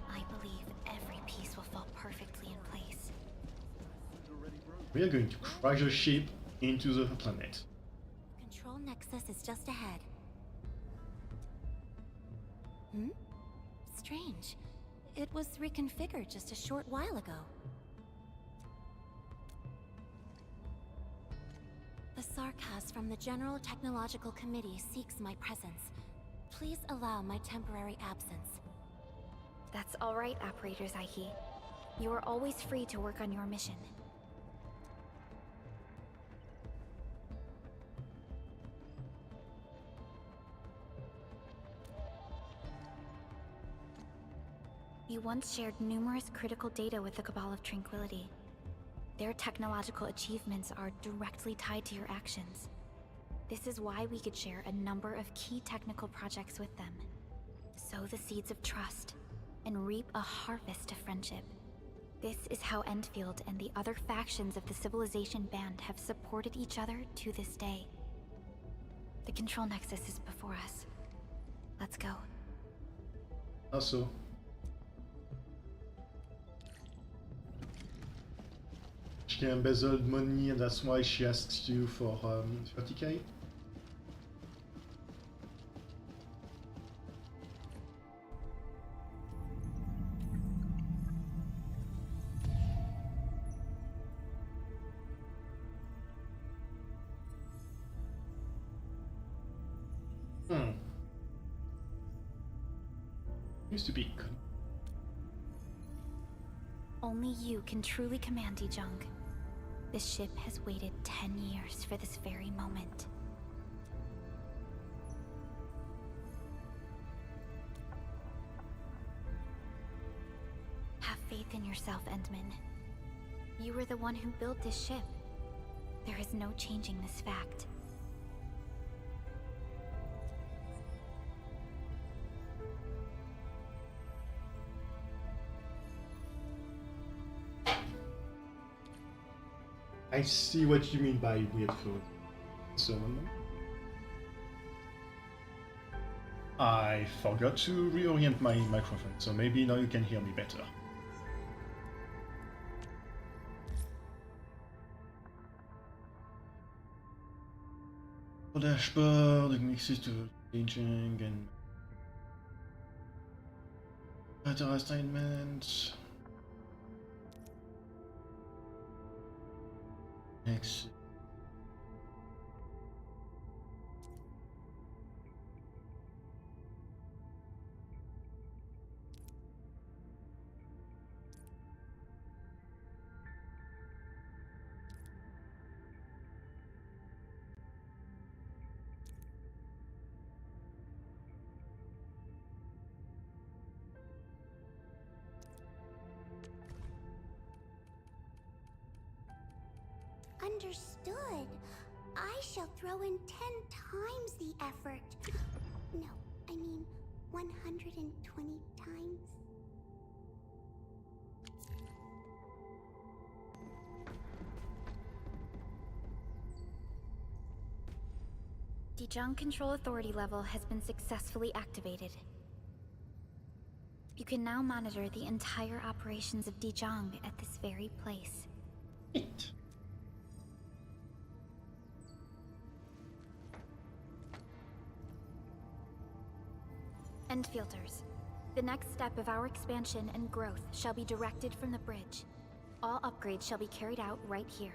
I believe every piece will fall perfectly in place. We are going to crash a ship into the planet. Control Nexus is just ahead. Strange. It was reconfigured just a short while ago. The Sarkaz from the General Technological Committee seeks my presence. Please allow my temporary absence. That's all right, Operator Zaihi. You are always free to work on your mission. You once shared numerous critical data with the Cabal of Tranquility. Their technological achievements are directly tied to your actions. This is why we could share a number of key technical projects with them. Sow the seeds of trust, and reap a harvest of friendship. This is how Endfield and the other factions of the Civilization Band have supported each other to this day. The control nexus is before us. Let's go. Also, she embezzled money and that's why she asked you for 30k. Used to be. Only you can truly command Dijong. This ship has waited 10 years for this very moment. Have faith in yourself, Endman. You were the one who built this ship. There is no changing this fact. I see what you mean by weird food. So I forgot to reorient my microphone, so maybe now you can hear me better. Dashboard, it mixes to changing and better assignments. Next. Understood. I shall throw in 10 times the effort. No, I mean 120 times. Dijong Control Authority level has been successfully activated. You can now monitor the entire operations of Dijong at this very place. Endfielders, the next step of our expansion and growth shall be directed from the bridge. All upgrades shall be carried out right here.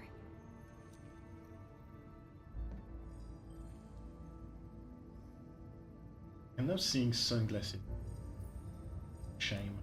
I'm not seeing sunglasses. Shame.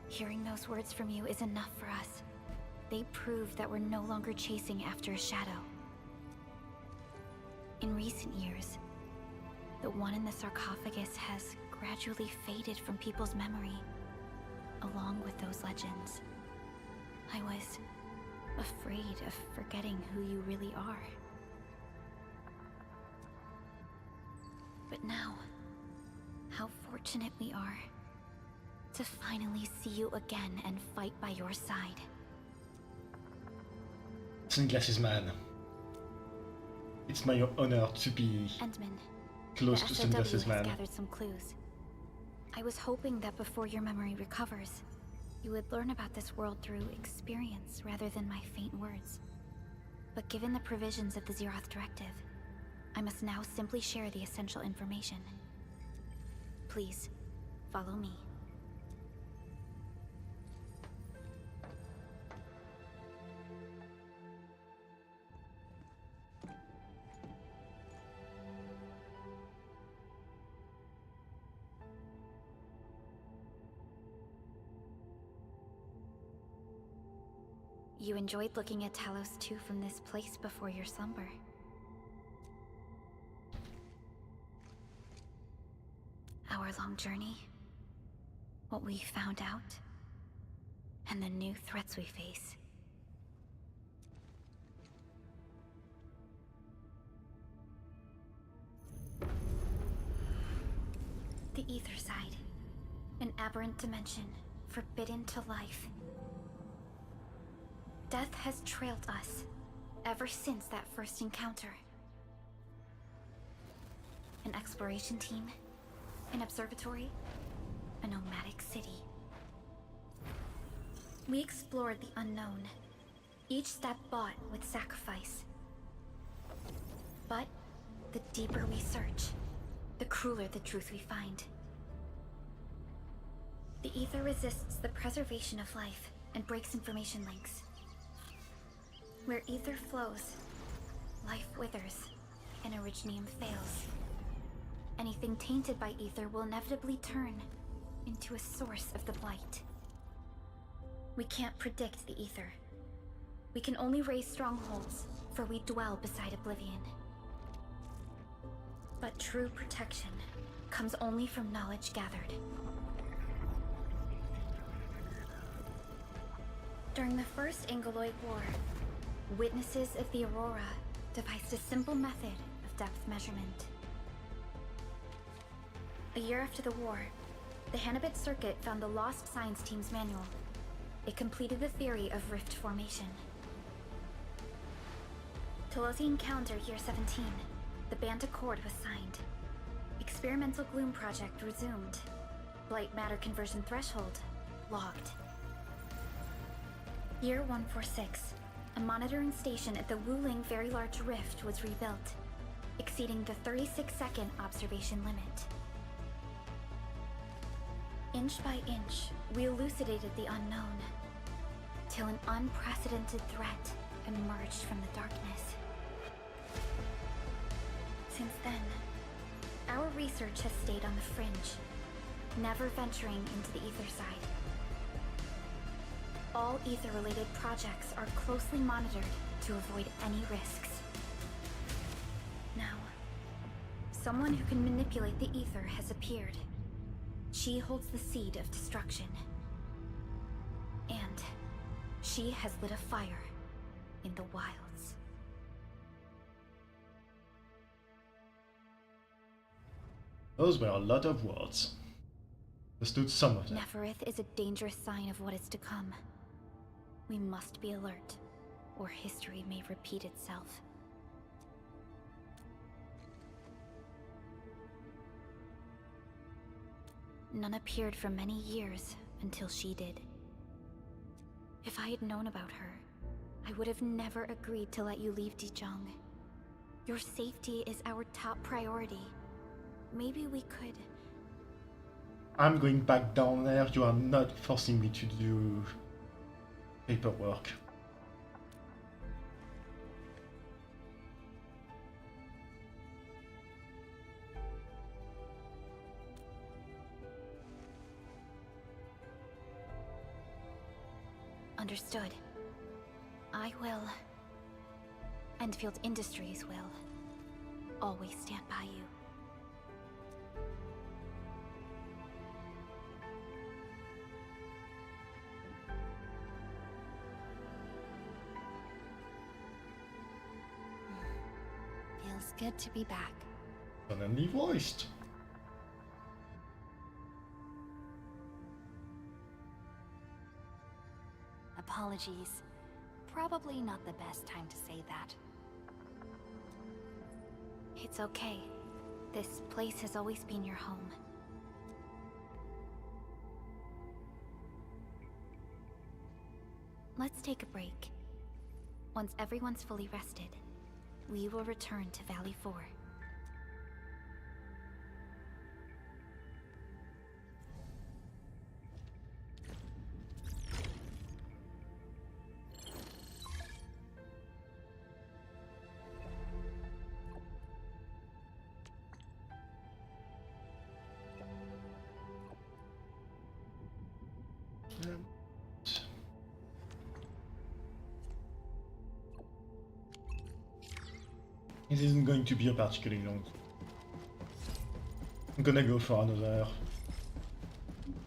Hearing those words from you is enough for us. They prove that we're no longer chasing after a shadow. In recent years, the one in the sarcophagus has gradually faded from people's memory, along with those legends. I was afraid of forgetting who you really are. But now, how fortunate we are to finally see you again and fight by your side. Sunglasses man. It's my honor to be Endman, close the to SOW Sunglasses has man. gathered some clues. I was hoping that before your memory recovers, you would learn about this world through experience rather than my faint words. But given the provisions of the Zeroth Directive, I must now simply share the essential information. Please, follow me. You enjoyed looking at Talos 2 from this place before your slumber. Our long journey, what we found out, and the new threats we face. The Ether Side, an aberrant dimension, forbidden to life. Death has trailed us, ever since that first encounter. An exploration team, an observatory, a nomadic city. We explored the unknown, each step bought with sacrifice. But the deeper we search, the crueler the truth we find. The Ether resists the preservation of life and breaks information links. Where Ether flows, life withers, and Originium fails. Anything tainted by Ether will inevitably turn into a source of the Blight. We can't predict the Ether. We can only raise strongholds, for we dwell beside Oblivion. But true protection comes only from knowledge gathered. During the First Angoloid War, witnesses of the Aurora devised a simple method of depth measurement. A year after the war, the Hannibit Circuit found the lost science team's manual. It completed the theory of rift formation. Telosian calendar year 17, the Band Accord was signed. Experimental Gloom project resumed. Blight matter conversion threshold logged. Year 146, a monitoring station at the Wuling Very Large Rift was rebuilt, exceeding the 36-second observation limit. Inch by inch, we elucidated the unknown, till an unprecedented threat emerged from the darkness. Since then, our research has stayed on the fringe, never venturing into the Ether Side. All Ether-related projects are closely monitored to avoid any risks. Now, someone who can manipulate the Ether has appeared. She holds the seed of destruction. And she has lit a fire in the wilds. Those were a lot of words. Understood some of them. Neferith is a dangerous sign of what is to come. We must be alert, or history may repeat itself. None appeared for many years until she did. If I had known about her, I would have never agreed to let you leave Dijon. Your safety is our top priority. Maybe we could... I'm going back down there. You are not forcing me to do paperwork. Understood. I will. Endfield Industries will. Always stand by you. Feels good to be back. Suddenly voiced. Apologies. Probably not the best time to say that. It's okay. This place has always been your home. Let's take a break. Once everyone's fully rested, we will return to Valley 4. This isn't going to be a particularly long. I'm gonna go for another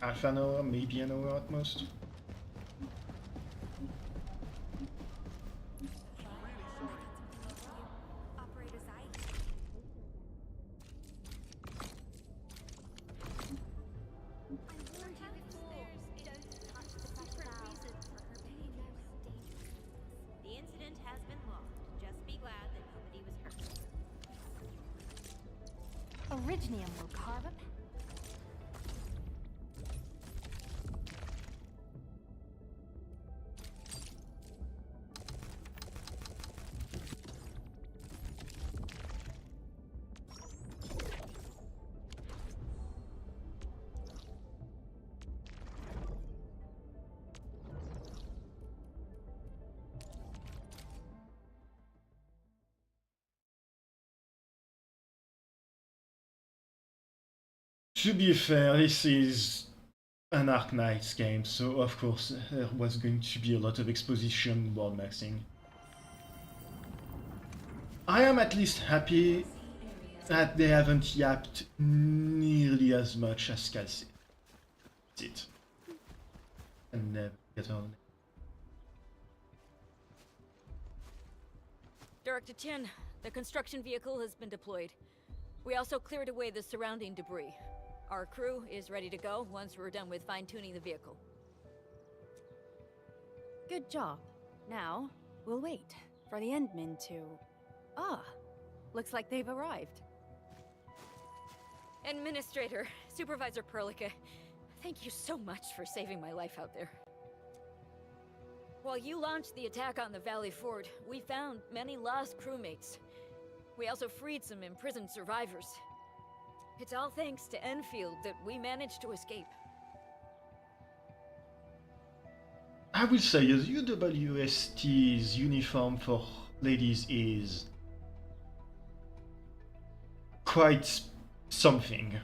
half an hour, maybe an hour at most. The incident has been logged. Just be glad that nobody was hurt. Orignium will carve up. To be fair, this is an Arknights game, so of course there was going to be a lot of exposition world maxing. I am at least happy that they haven't yapped nearly as much as Cal said. That's it. And never get on. Director Chen, the construction vehicle has been deployed. We also cleared away the surrounding debris. Our crew is ready to go once we're done with fine-tuning the vehicle. Good job. Now, we'll wait for the Endmen to... Ah, looks like they've arrived. Administrator, Supervisor Perlica, thank you so much for saving my life out there. While you launched the attack on the Valley Fort, we found many lost crewmates. We also freed some imprisoned survivors. It's all thanks to Enfield that we managed to escape. I will say the UWST's uniform for ladies is quite something.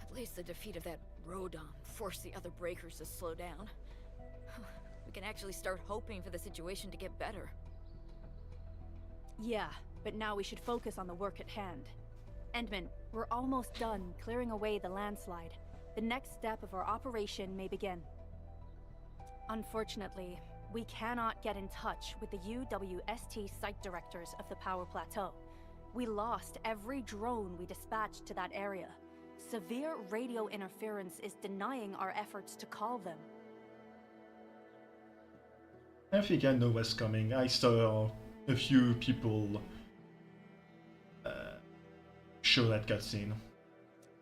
At least the defeat of that Rodon forced the other breakers to slow down. We can actually start hoping for the situation to get better. Yeah, but now we should focus on the work at hand. Endman, we're almost done clearing away the landslide. The next step of our operation may begin. Unfortunately, we cannot get in touch with the UWST site directors of the Power Plateau. We lost every drone we dispatched to that area. Severe radio interference is denying our efforts to call them. I think I know what's coming. I saw a few people show that cutscene.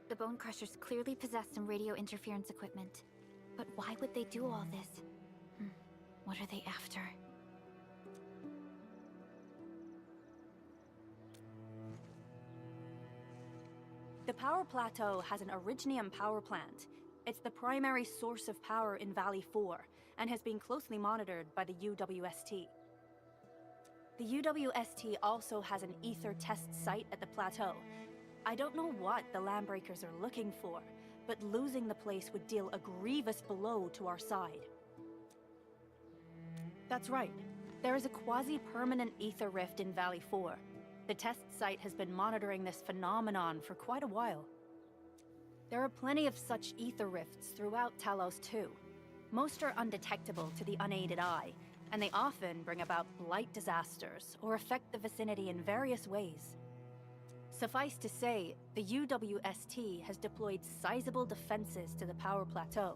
The Bone Crushers clearly possess some radio interference equipment. But why would they do all this? What are they after? The Power Plateau has an Orignium power plant. It's the primary source of power in Valley 4, and has been closely monitored by the UWST. The UWST also has an ether test site at the plateau. I don't know what the Landbreakers are looking for, but losing the place would deal a grievous blow to our side. That's right. There is a quasi-permanent ether rift in Valley 4. The test site has been monitoring this phenomenon for quite a while. There are plenty of such ether rifts throughout Talos too. Most are undetectable to the unaided eye, and they often bring about blight disasters or affect the vicinity in various ways. Suffice to say, the UWST has deployed sizable defenses to the Power Plateau.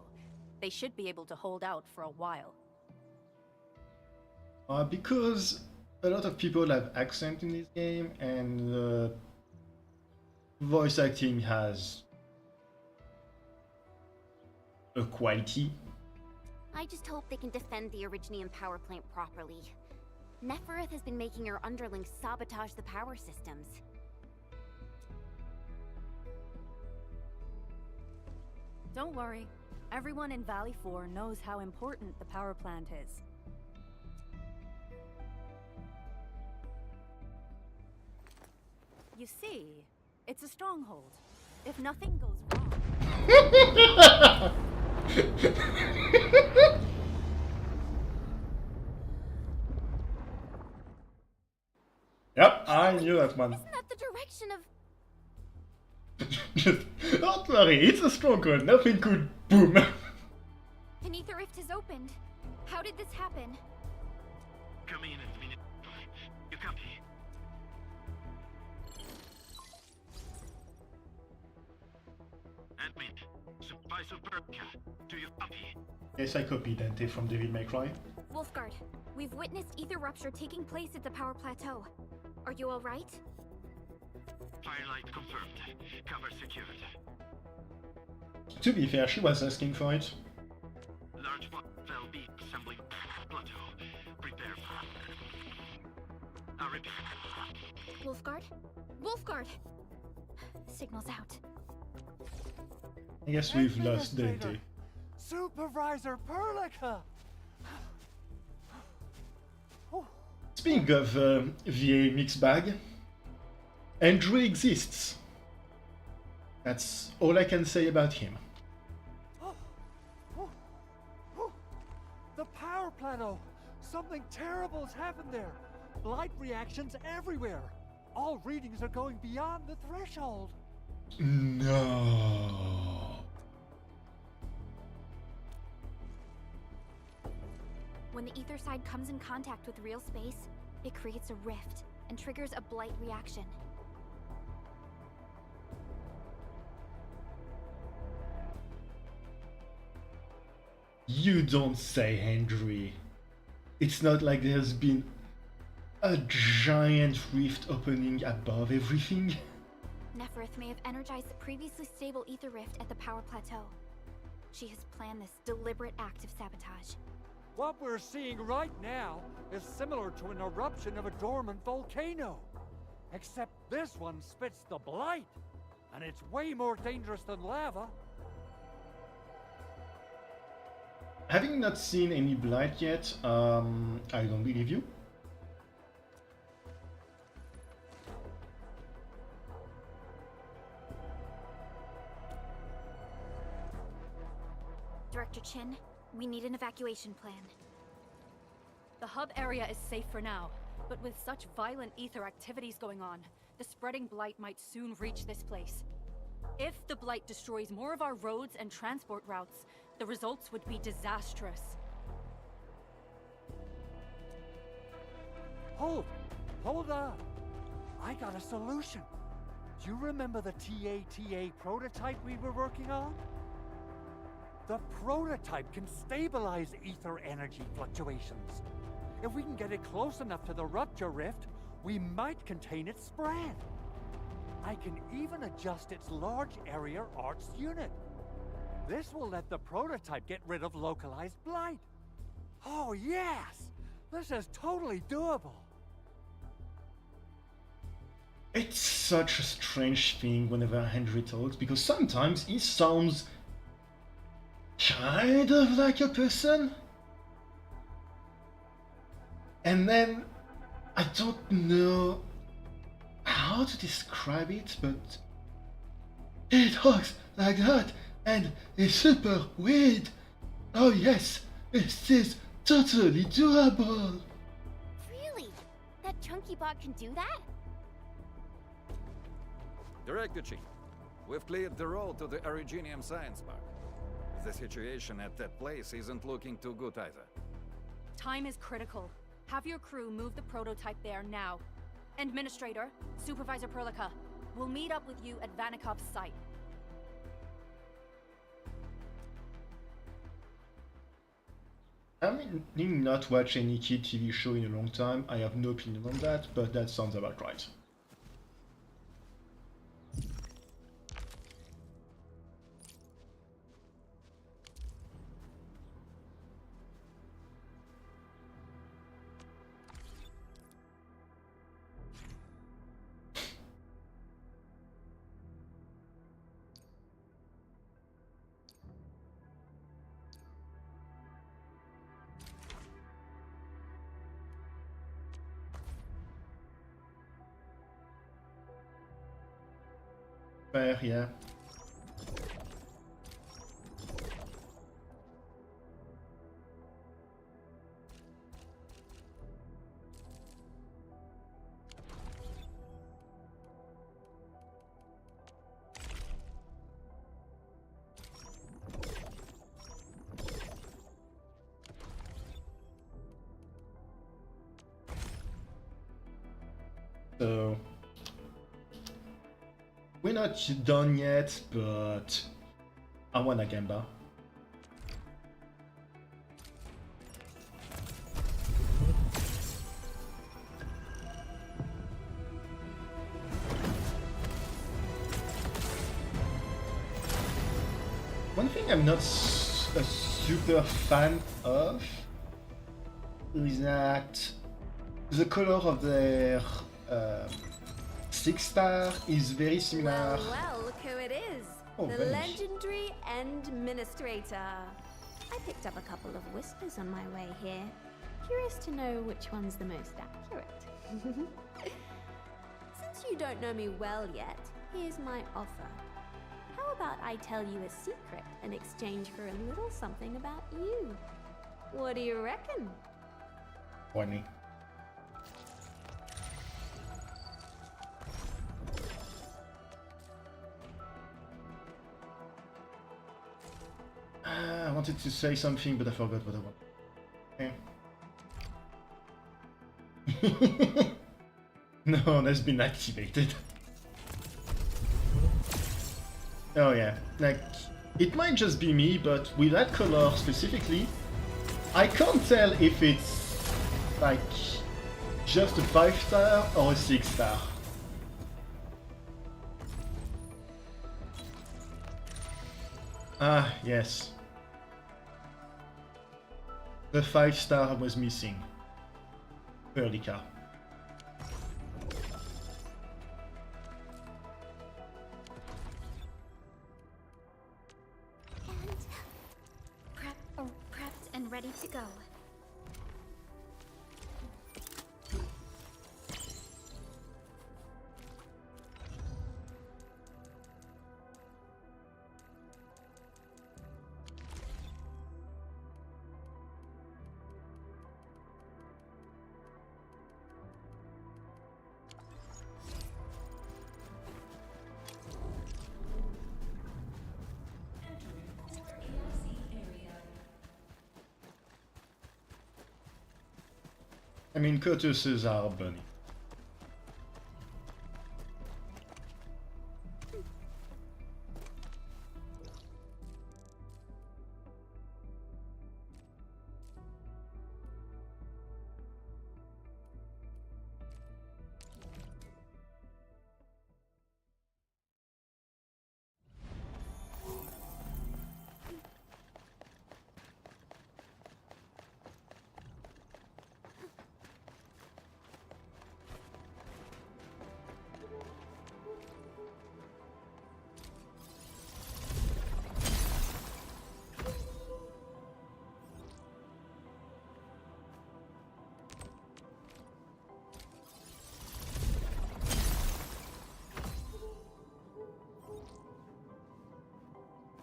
They should be able to hold out for a while. Because a lot of people have accent in this game, and voice acting has a quality. I just hope they can defend the Orignium power plant properly. Nefereth has been making her underlings sabotage the power systems. Don't worry. Everyone in Valley 4 knows how important the power plant is. You see, it's a stronghold. If nothing goes wrong... Yep, I knew that one. Isn't that the direction of... Don't worry, it's a strong one. Nothing could boom. An ether rift has opened. How did this happen? Come in a minute. You copy? Admin, Supervisor Burka, do you copy? Yes, I copied Dante from Devil May Cry. Wolfguard, we've witnessed ether rupture taking place at the power plateau. Are you alright? Firelight confirmed. Cover secured. To be fair, she was asking for it. Large block will be assembling plateau. Prepare for... I repeat. Wolfguard? Wolfguard! Signal's out. I guess we've lost Dante. Supervisor Perlica! Speaking of VA mixed bag, Andrew exists. That's all I can say about him. The power plateau! Something terrible's happened there! Blight reactions everywhere! All readings are going beyond the threshold! No. When the ether side comes in contact with real space, it creates a rift and triggers a blight reaction. You don't say, Henry. It's not like there's been a giant rift opening above everything. Neferith may have energized the previously stable ether rift at the power plateau. She has planned this deliberate act of sabotage. What we're seeing right now is similar to an eruption of a dormant volcano. Except this one spits the blight, and it's way more dangerous than lava. Having not seen any blight yet, I don't believe you. Director Chin, we need an evacuation plan. The hub area is safe for now, but with such violent ether activities going on, the spreading blight might soon reach this place. If the blight destroys more of our roads and transport routes, the results would be disastrous. Hold on. I got a solution. Do you remember the TATA prototype we were working on? The prototype can stabilize ether energy fluctuations. If we can get it close enough to the rupture rift, we might contain its spread. I can even adjust its large area arts unit. This will let the prototype get rid of localized blight. Oh yes! This is totally doable. It's such a strange thing whenever Henry talks, because sometimes he sounds kind of like a person. And then I don't know how to describe it, but he talks like that and it's super weird. Oh yes, this is totally doable. Really? That chunky bot can do that? Director Chief, we've cleared the road to the Originium Science Park. The situation at that place isn't looking too good either. Time is critical. Have your crew move the prototype there now. Administrator, Supervisor Perlica, we'll meet up with you at Vanikov's site. I mean, not watch any kid TV show in a long time. I have no opinion on that, but that sounds about right. Fair, yeah. So we're not done yet, but I want a Gamba. One thing I'm not a super fan of is that the color of their 6-star is very similar. Well, look who it is. Oh, the thanks. legendary Administrator. I picked up a couple of whispers on my way here. Curious to know which one's the most accurate. Since you don't know me well yet, here's my offer. How about I tell you a secret in exchange for a little something about you? What do you reckon? 20. I wanted to say something, but I forgot what I want. Okay. No, that's been activated. Oh yeah, like, it might just be me, but with that color specifically, I can't tell if it's, like, just a 5-star or a 6-star. Ah, yes. The 5-star was missing. Perlica. Prepped and ready to go. I mean, Curtis's are bunny.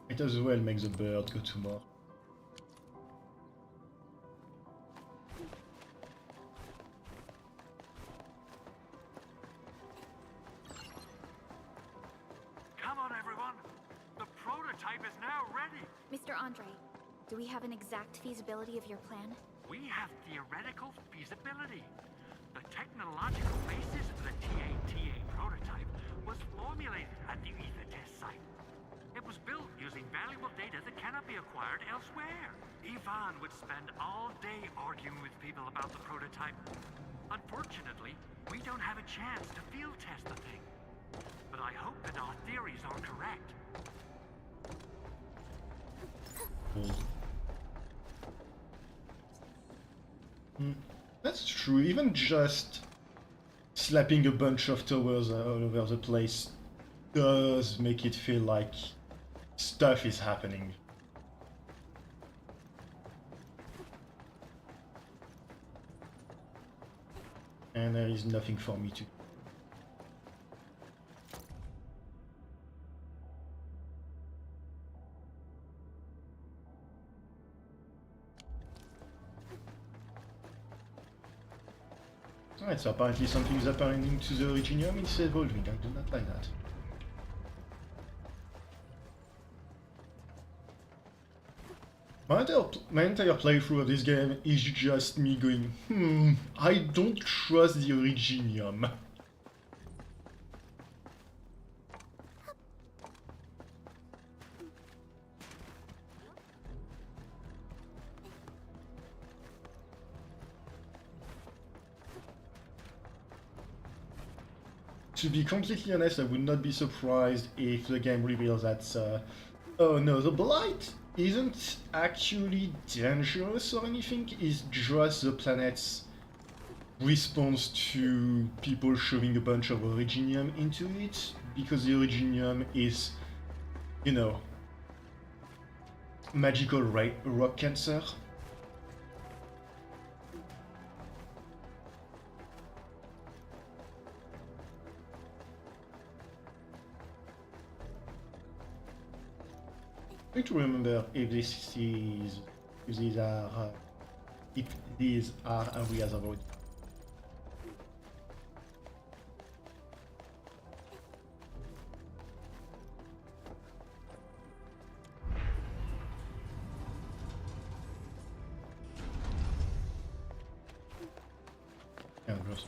It as well makes the bird go to more. Come on, everyone. The prototype is now ready. Mr. Andre, do we have an exact feasibility of your plan? We have theoretical feasibility. The technological basis of the TA prototype was formulated at the ether test site. It was built using valuable data that cannot be acquired elsewhere. Ivan would spend all day arguing with people about the prototype. Unfortunately, we don't have a chance to field test the thing. But I hope that our theories are correct. That's true, even just slapping a bunch of towers all over the place does make it feel like stuff is happening. And there is nothing for me to do. Alright, so apparently something is happening to the Originium, it's evolving, I do not like that. My entire playthrough of this game is just me going, I don't trust the Originium. to be completely honest, I would not be surprised if the game reveals that, oh no, the Blight isn't actually dangerous or anything, it's just the planet's response to people shoving a bunch of Originium into it, because the Originium is, you know, magical rock cancer. I need to remember if these are areas of audio. Yeah, gross.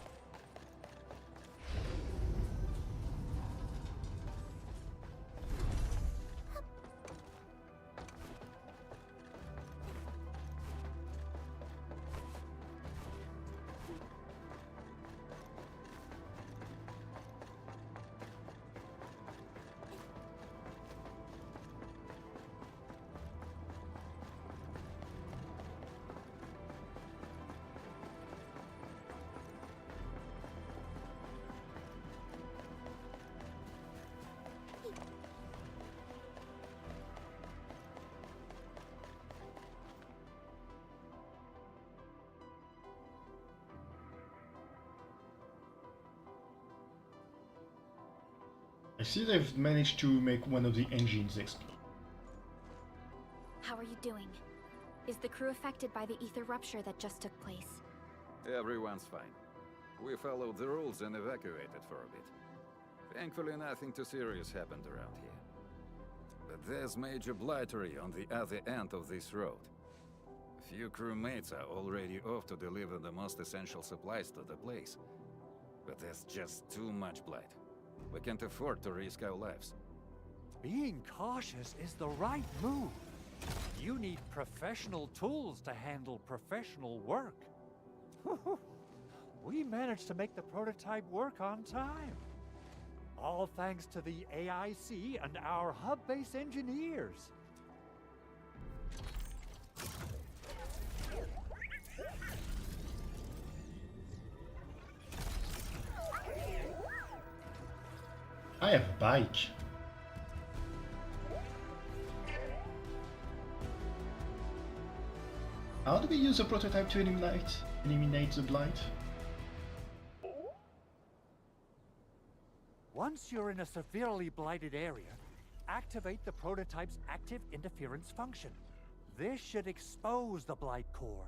I see they've managed to make one of the engines explode. How are you doing? Is the crew affected by the ether rupture that just took place? Everyone's fine. We followed the rules and evacuated for a bit. Thankfully, nothing too serious happened around here. But there's major blightery on the other end of this road. Few crewmates are already off to deliver the most essential supplies to the place. But there's just too much blight. We can't afford to risk our lives. Being cautious is the right move. You need professional tools to handle professional work. We managed to make the prototype work on time. All thanks to the AIC and our hub-base engineers. I have a bike. How do we use a prototype to eliminate the blight? Once you're in a severely blighted area, activate the prototype's active interference function. This should expose the blight core.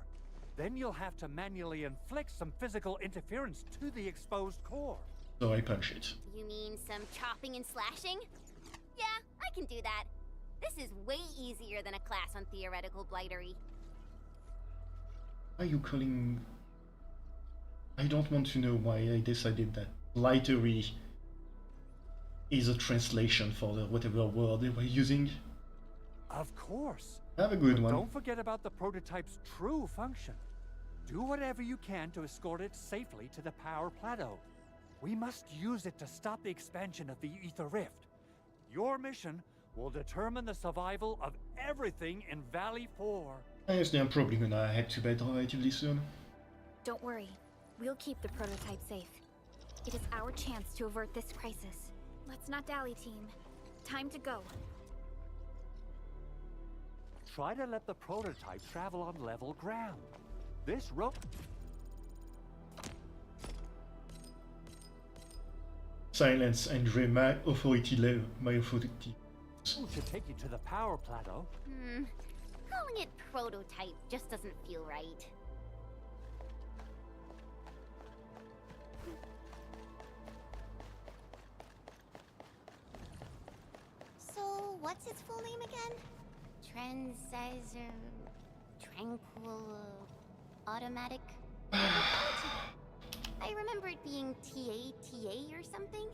Then you'll have to manually inflict some physical interference to the exposed core. So I punch it. You mean some chopping and slashing? Yeah, I can do that. This is way easier than a class on theoretical blightery. Why are you calling... I don't want to know why I decided that blightery is a translation for the whatever word they were using. Of course. Have a good But one. Don't forget about the prototype's true function. Do whatever you can to escort it safely to the power plateau. We must use it to stop the expansion of the Ether Rift. Your mission will determine the survival of everything in Valley 4. Honestly, I'm probably gonna head to bed relatively soon. Don't worry. We'll keep the prototype safe. It is our chance to avert this crisis. Let's not dally, team. Time to go. Try to let the prototype travel on level ground. This road... Silence and my authority level. My authority. should take you to the power plateau. Calling it prototype just doesn't feel right. So, what's its full name again? Tranquil... Automatic... I remember it being TATA or something.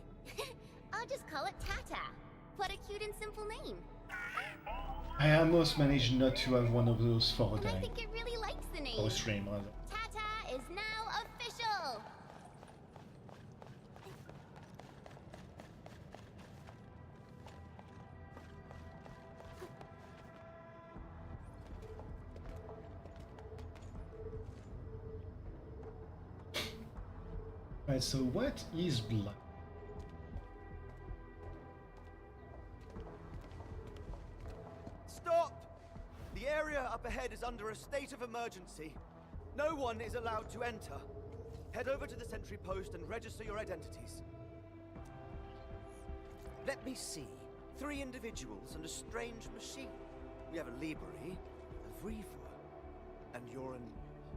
I'll just call it Tata. What a cute and simple name. I almost managed not to have one of those for a And I day. think it really likes the name. Or a stream, rather. Tata is now official. Right, so what is blight? Stop! The area up ahead is under a state of emergency. No one is allowed to enter. Head over to the sentry post and register your identities. Let me see. 3 individuals and a strange machine. We have a Libri, a Vtuber, and you're an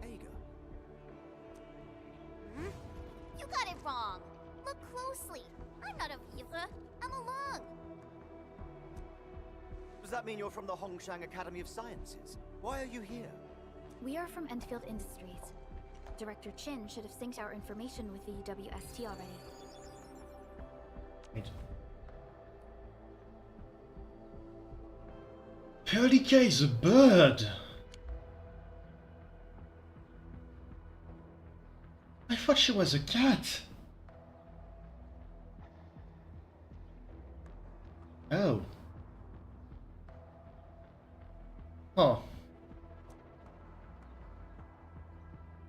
Ager. Hmm? You got it wrong. Look closely. I'm not a Vtuber. I'm a Lung. Does that mean you're from the Hongshan Academy of Sciences? Why are you here? We are from Endfield Industries. Director Chin should have synced our information with the UWST already. Right. Perlica is a bird! I thought she was a cat! Oh. Huh.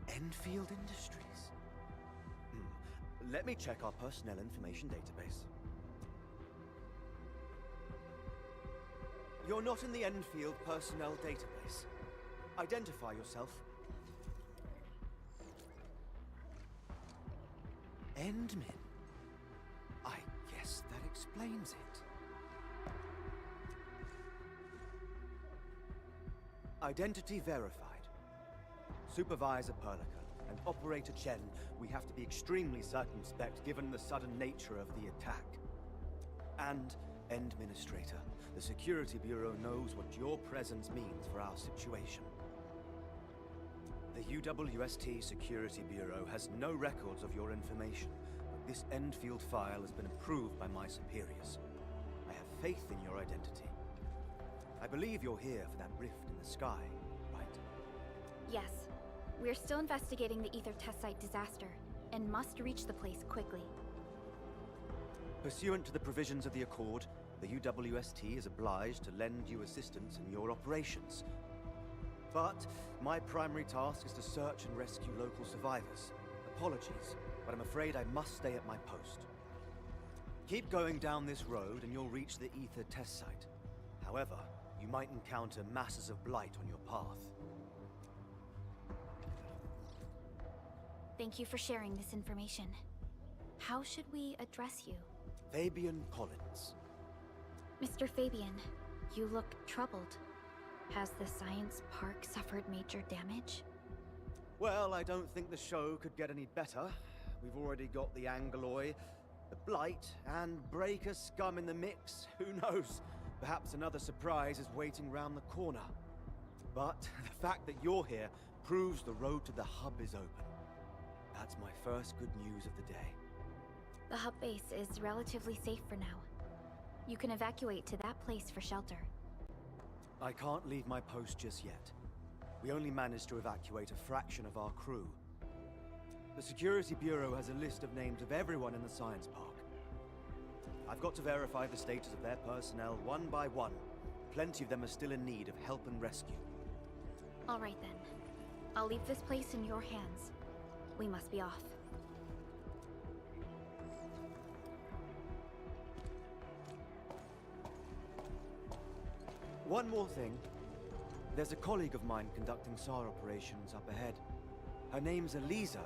Endfield Industries. Let me check our personnel information database. You're not in the Endfield personnel database. Identify yourself. Endmin. I guess that explains it. Identity verified. Supervisor Perlica and Operator Chen, we have to be extremely circumspect given the sudden nature of the attack. And Administrator, the Security Bureau knows what your presence means for our situation. The UWST Security Bureau has no records of your information, but this Endfield file has been approved by my superiors. I have faith in your identity. I believe you're here for that rift in the sky, right? Yes. We're still investigating the Ether test site disaster, and must reach the place quickly. Pursuant to the provisions of the Accord, the UWST is obliged to lend you assistance in your operations. But my primary task is to search and rescue local survivors. Apologies, but I'm afraid I must stay at my post. Keep going down this road and you'll reach the Ether test site. However, you might encounter masses of blight on your path. Thank you for sharing this information. How should we address you? Fabian Collins. Mr. Fabian, you look troubled. Has the science park suffered major damage? Well, I don't think the show could get any better. We've already got the Angeloi, the Blight, and Breaker scum in the mix. Who knows? Perhaps another surprise is waiting round the corner. But the fact that you're here proves the road to the hub is open. That's my first good news of the day. The hub base is relatively safe for now. You can evacuate to that place for shelter. I can't leave my post just yet. We only managed to evacuate a fraction of our crew. The Security Bureau has a list of names of everyone in the science park. I've got to verify the status of their personnel one by one. Plenty of them are still in need of help and rescue. All right then. I'll leave this place in your hands. We must be off. One more thing. There's a colleague of mine conducting SAR operations up ahead. Her name's Eliza.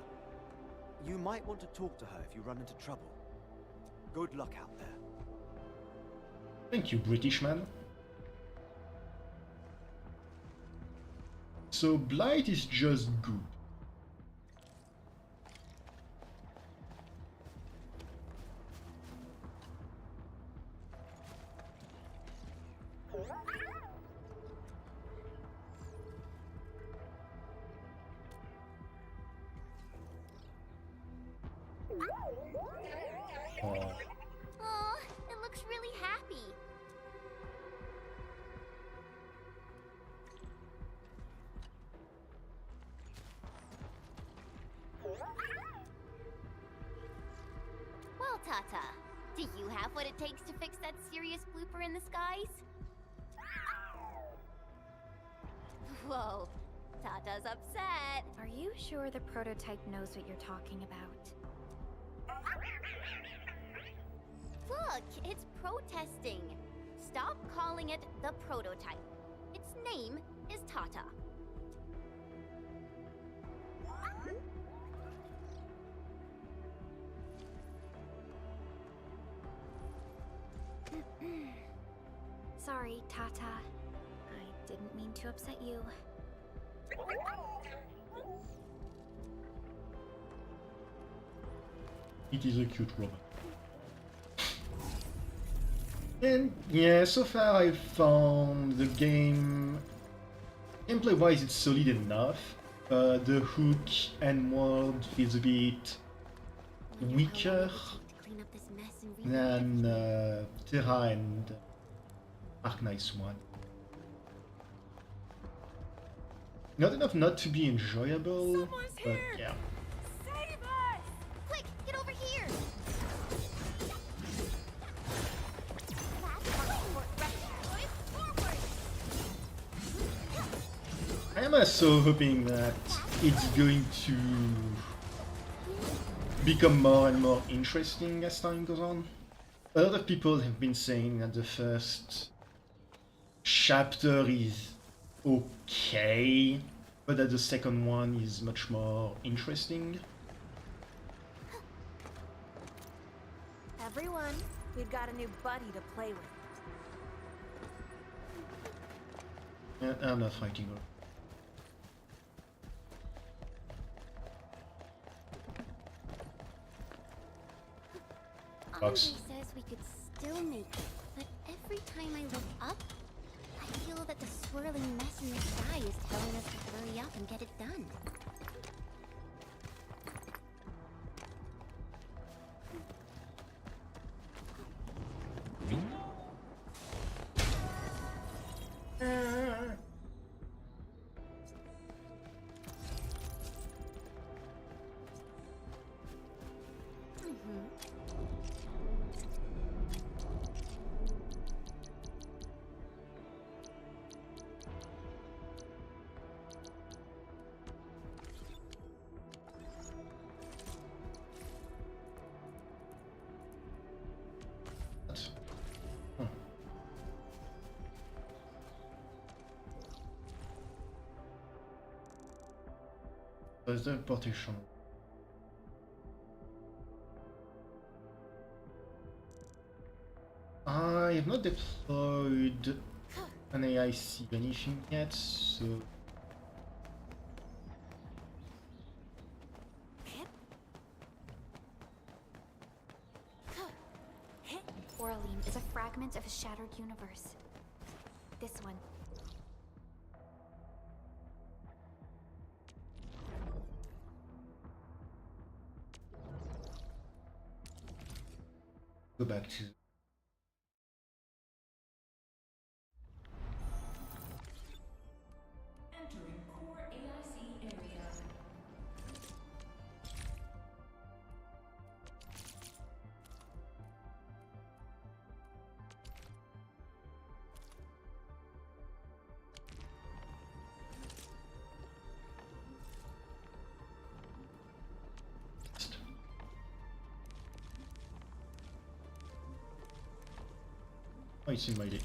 You might want to talk to her if you run into trouble. Good luck out there. Thank you, British man. So blight is just good. Aw, it looks really happy. Well, Tata, do you have what it takes to fix that serious blooper in the skies? Whoa, Tata's upset. Are you sure the prototype knows what you're talking about? Look, it's protesting. Stop calling it the prototype. Its name is Tata. Sorry, Tata. I didn't mean to upset you. It is a cute robot. And yeah, so far I found the game gameplay-wise it's solid enough. The hook and world feels a bit weaker than Terra and Arknights 1. Not enough not to be enjoyable, but yeah. Save us! Quick, get over here! I am also hoping that it's going to become more and more interesting as time goes on. A lot of people have been saying that the first chapter is okay, but that the second one is much more interesting. Everyone, we've got a new buddy to play with. Yeah, I'm not fighting her. Andre says we could still make it, but every time I look up, I feel that the swirling mess in the sky is telling us to hurry up and get it done. There's the partition. I have not deployed an AIC anything yet, so Oraline is a fragment of a shattered universe. This one. go back to Entering core AIC area. oh, it's in my day.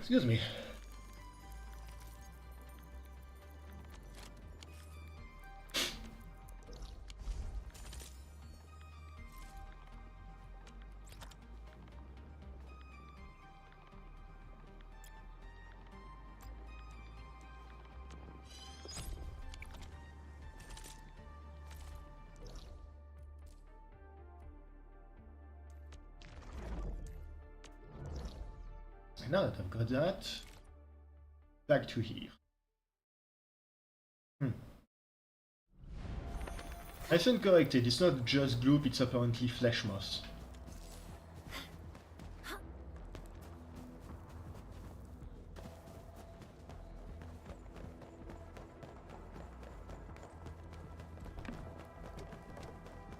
Excuse me. Now that I've got that, back to here. I stand corrected, it's not just gloop, it's apparently flesh moss.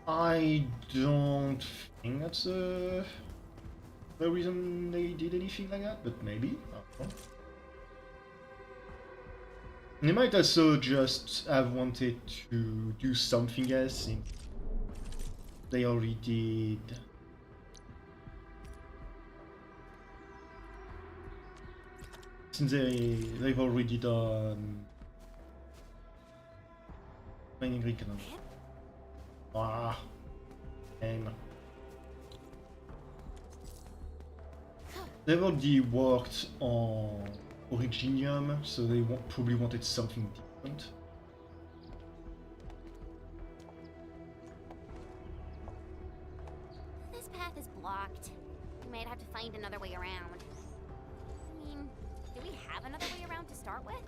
I don't think that's the reason they did anything like that, but maybe. I don't know. They might also just have wanted to do something else since they already did. Since they've already done meandering. Ah, and they've already worked on Originium, so they probably wanted something different. This path is blocked. We might have to find another way around. I mean, do we have another way around to start with?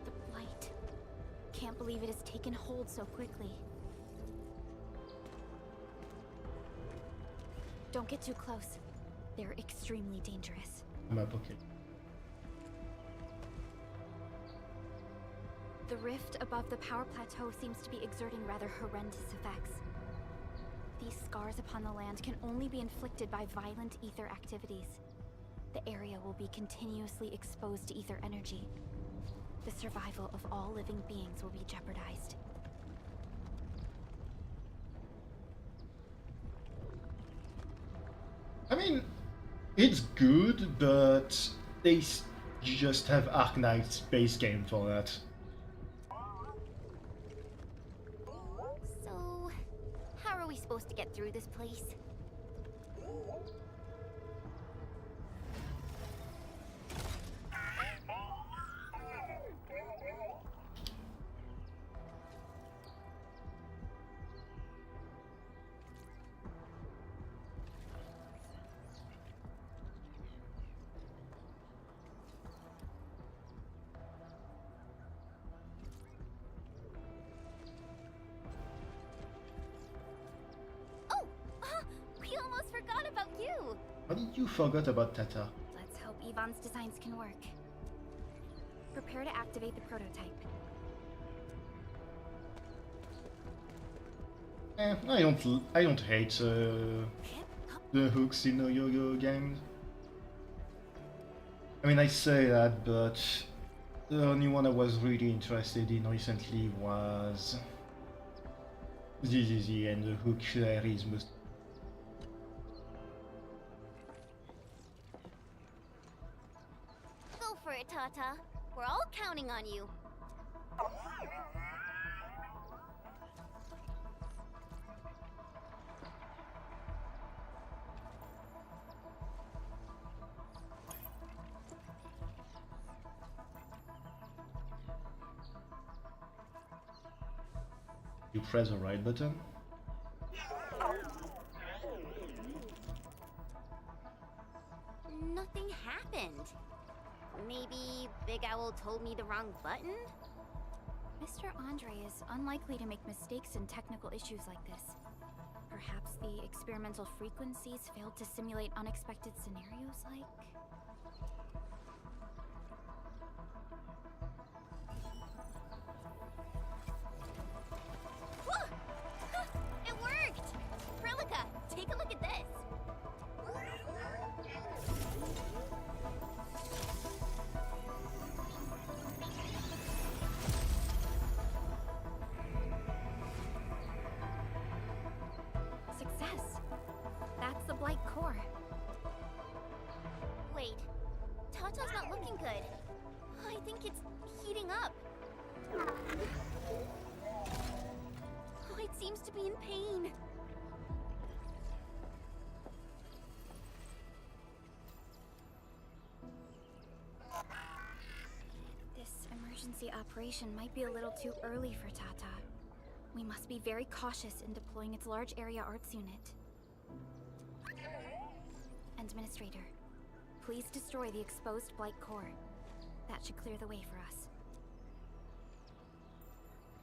The blight. Can't believe it has taken hold so quickly. Don't get too close. They're extremely dangerous. Map, okay. The rift above the power plateau seems to be exerting rather horrendous effects. These scars upon the land can only be inflicted by violent ether activities. The area will be continuously exposed to ether energy. The survival of all living beings will be jeopardized. I mean, it's good, but they just have Arknights base game for that. So, how are we supposed to get through this place? We almost forgot about you! How did you forget about Tata? Let's hope Yvonne's designs can work. Prepare to activate the prototype. I don't hate the hooks in the yo-yo games. I mean, I say that, but the only one I was really interested in recently was ZZZ, and the hook there is most. Go for it, Tata. We're all counting on you. You press the right button. Nothing happened. Maybe Big Owl told me the wrong button? Mr. Andre is unlikely to make mistakes in technical issues like this. Perhaps the experimental frequencies failed to simulate unexpected scenarios like... It worked! Prelica, take a look at this! Success! That's the Blight core. Wait, Tata's not looking good. I think it's heating up. Oh, it seems to be in pain. This emergency operation might be a little too early for Tata. We must be very cautious in deploying its large area arts unit. Administrator, please destroy the exposed Blight core. That should clear the way for us.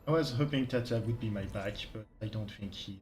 I was hoping Tata would be my back, but I don't think he.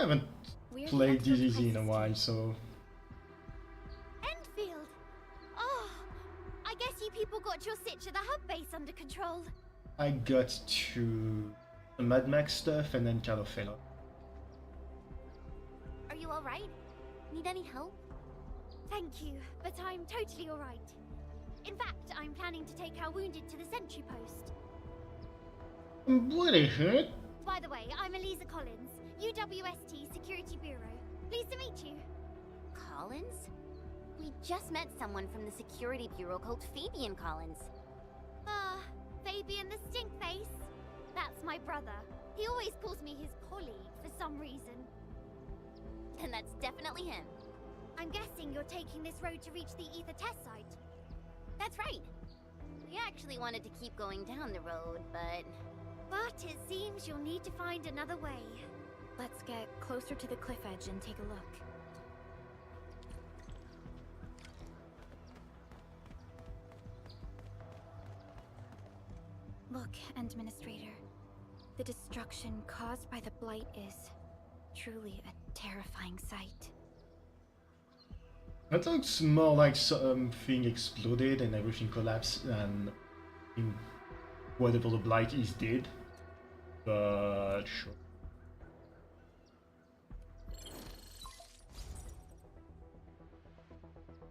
haven't We're the played Endfield DDZ in a crisis while, team. so Endfield! Oh, I guess you people got your sitch at the hub base under control. I got to the Mad Max stuff and then kind of fell off. Are you alright? Need any help? Thank you, but I'm totally alright. In fact, I'm planning to take our wounded to the sentry post. I'm bloody hurt. By the way, I'm Elisa Collins, UWST Security Bureau. Pleased to meet you. Collins? We just met someone from the Security Bureau called Fabian Collins. Ah, Fabian the Stinkface. That's my brother. He always calls me his colleague for some reason. Then that's definitely him. I'm guessing you're taking this road to reach the Ether test site. That's right. We actually wanted to keep going down the road, but... But it seems you'll need to find another way. Let's get closer to the cliff edge and take a look. Look, Administrator. The destruction caused by the Blight is truly a terrifying sight. That looks more like something exploded and everything collapsed than whatever the Blight is did. But sure.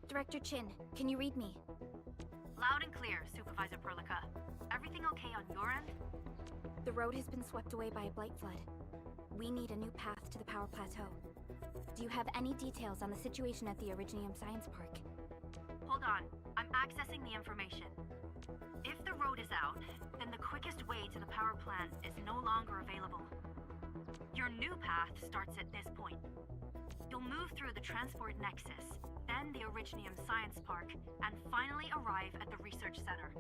Director Chin, can you read me? Loud and clear, Supervisor Perlica. Everything okay on your end? The road has been swept away by a blight flood. We need a new path to the power plateau. Do you have any details on the situation at the Originium Science Park? Hold on, I'm accessing the information. If the road is out, then the quickest way to the power plant is no longer available. Your new path starts at this point. You'll move through the transport nexus, then the Originium Science Park, and finally arrive at the research center.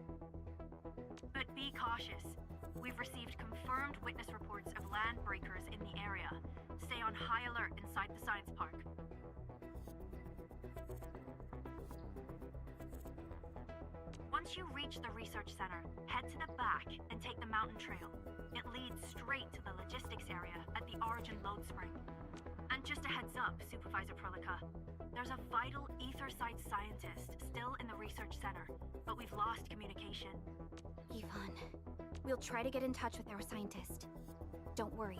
But be cautious. We've received confirmed witness reports of land breakers in the area. Stay on high alert inside the science park. Once you reach the research center, head to the back and take the mountain trail. It leads straight to the logistics area at the Origin load spring. And just a heads up, Supervisor Perlica, there's a vital ether site scientist still in the research center, but we've lost communication. Yvonne, we'll try to get in touch with our scientist. Don't worry.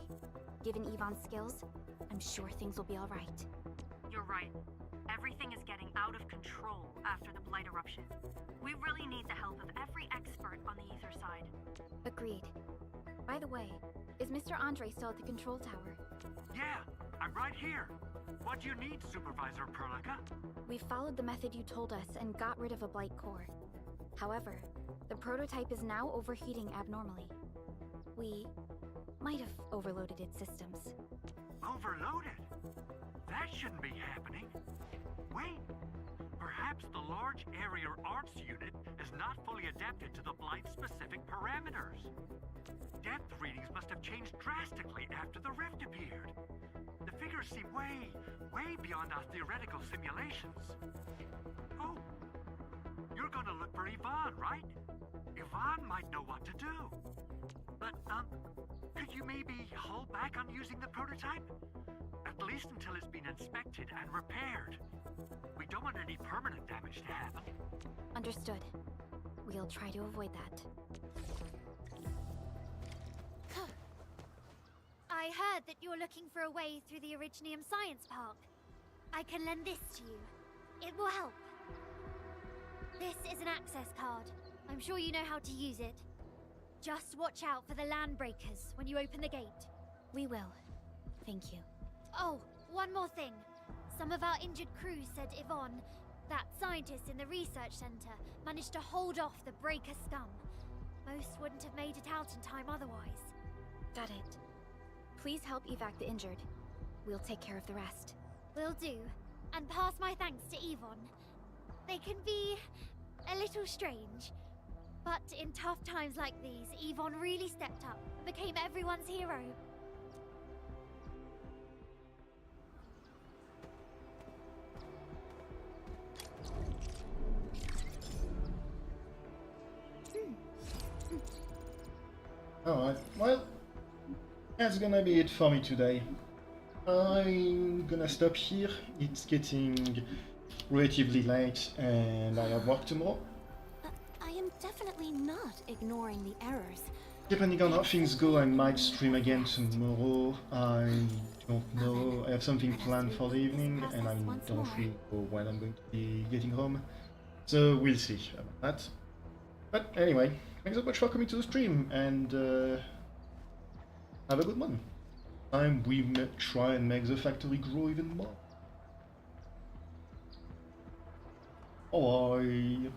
Given Yvonne's skills, I'm sure things will be all right. You're right. Everything is getting out of control after the Blight eruption. We really need the help of every expert on the ether side. Agreed. By the way, is Mr. Andre still at the control tower? Yeah, I'm right here. What do you need, Supervisor Perlica? We followed the method you told us and got rid of a Blight core. However, the prototype is now overheating abnormally. We might have overloaded its systems. Overloaded? That shouldn't be happening. Wait, perhaps the large area arts unit is not fully adapted to the Blight-specific parameters. Depth readings must have changed drastically after the rift appeared. The figures seem way beyond our theoretical simulations. Oh, you're gonna look for Yvonne, right? Yvonne might know what to do. But, could you maybe hold back on using the prototype? At least until it's been inspected and repaired. We don't want any permanent damage to happen. Understood. We'll try to avoid that. I heard that you're looking for a way through the Originium Science Park. I can lend this to you. It will help. This is an access card. I'm sure you know how to use it. Just watch out for the land breakers when you open the gate. We will. Thank you. Oh, one more thing. Some of our injured crew said Yvonne, that scientist in the research center, managed to hold off the breaker scum. Most wouldn't have made it out in time otherwise. Got it. Please help evac the injured. We'll take care of the rest. Will do. And pass my thanks to Yvonne. They can be a little strange. But in tough times like these, Yvonne really stepped up and became everyone's hero. Alright, well, that's gonna be it for me today. I'm gonna stop here. It's getting relatively late and I have work tomorrow. I am definitely not ignoring the errors. Depending on how things go, I might stream again tomorrow. I don't know. I have something planned for the evening and I don't really know when I'm going to be getting home. So we'll see about that. But anyway, thanks so much for coming to the stream and have a good one. Time we try and make the factory grow even more. Bye.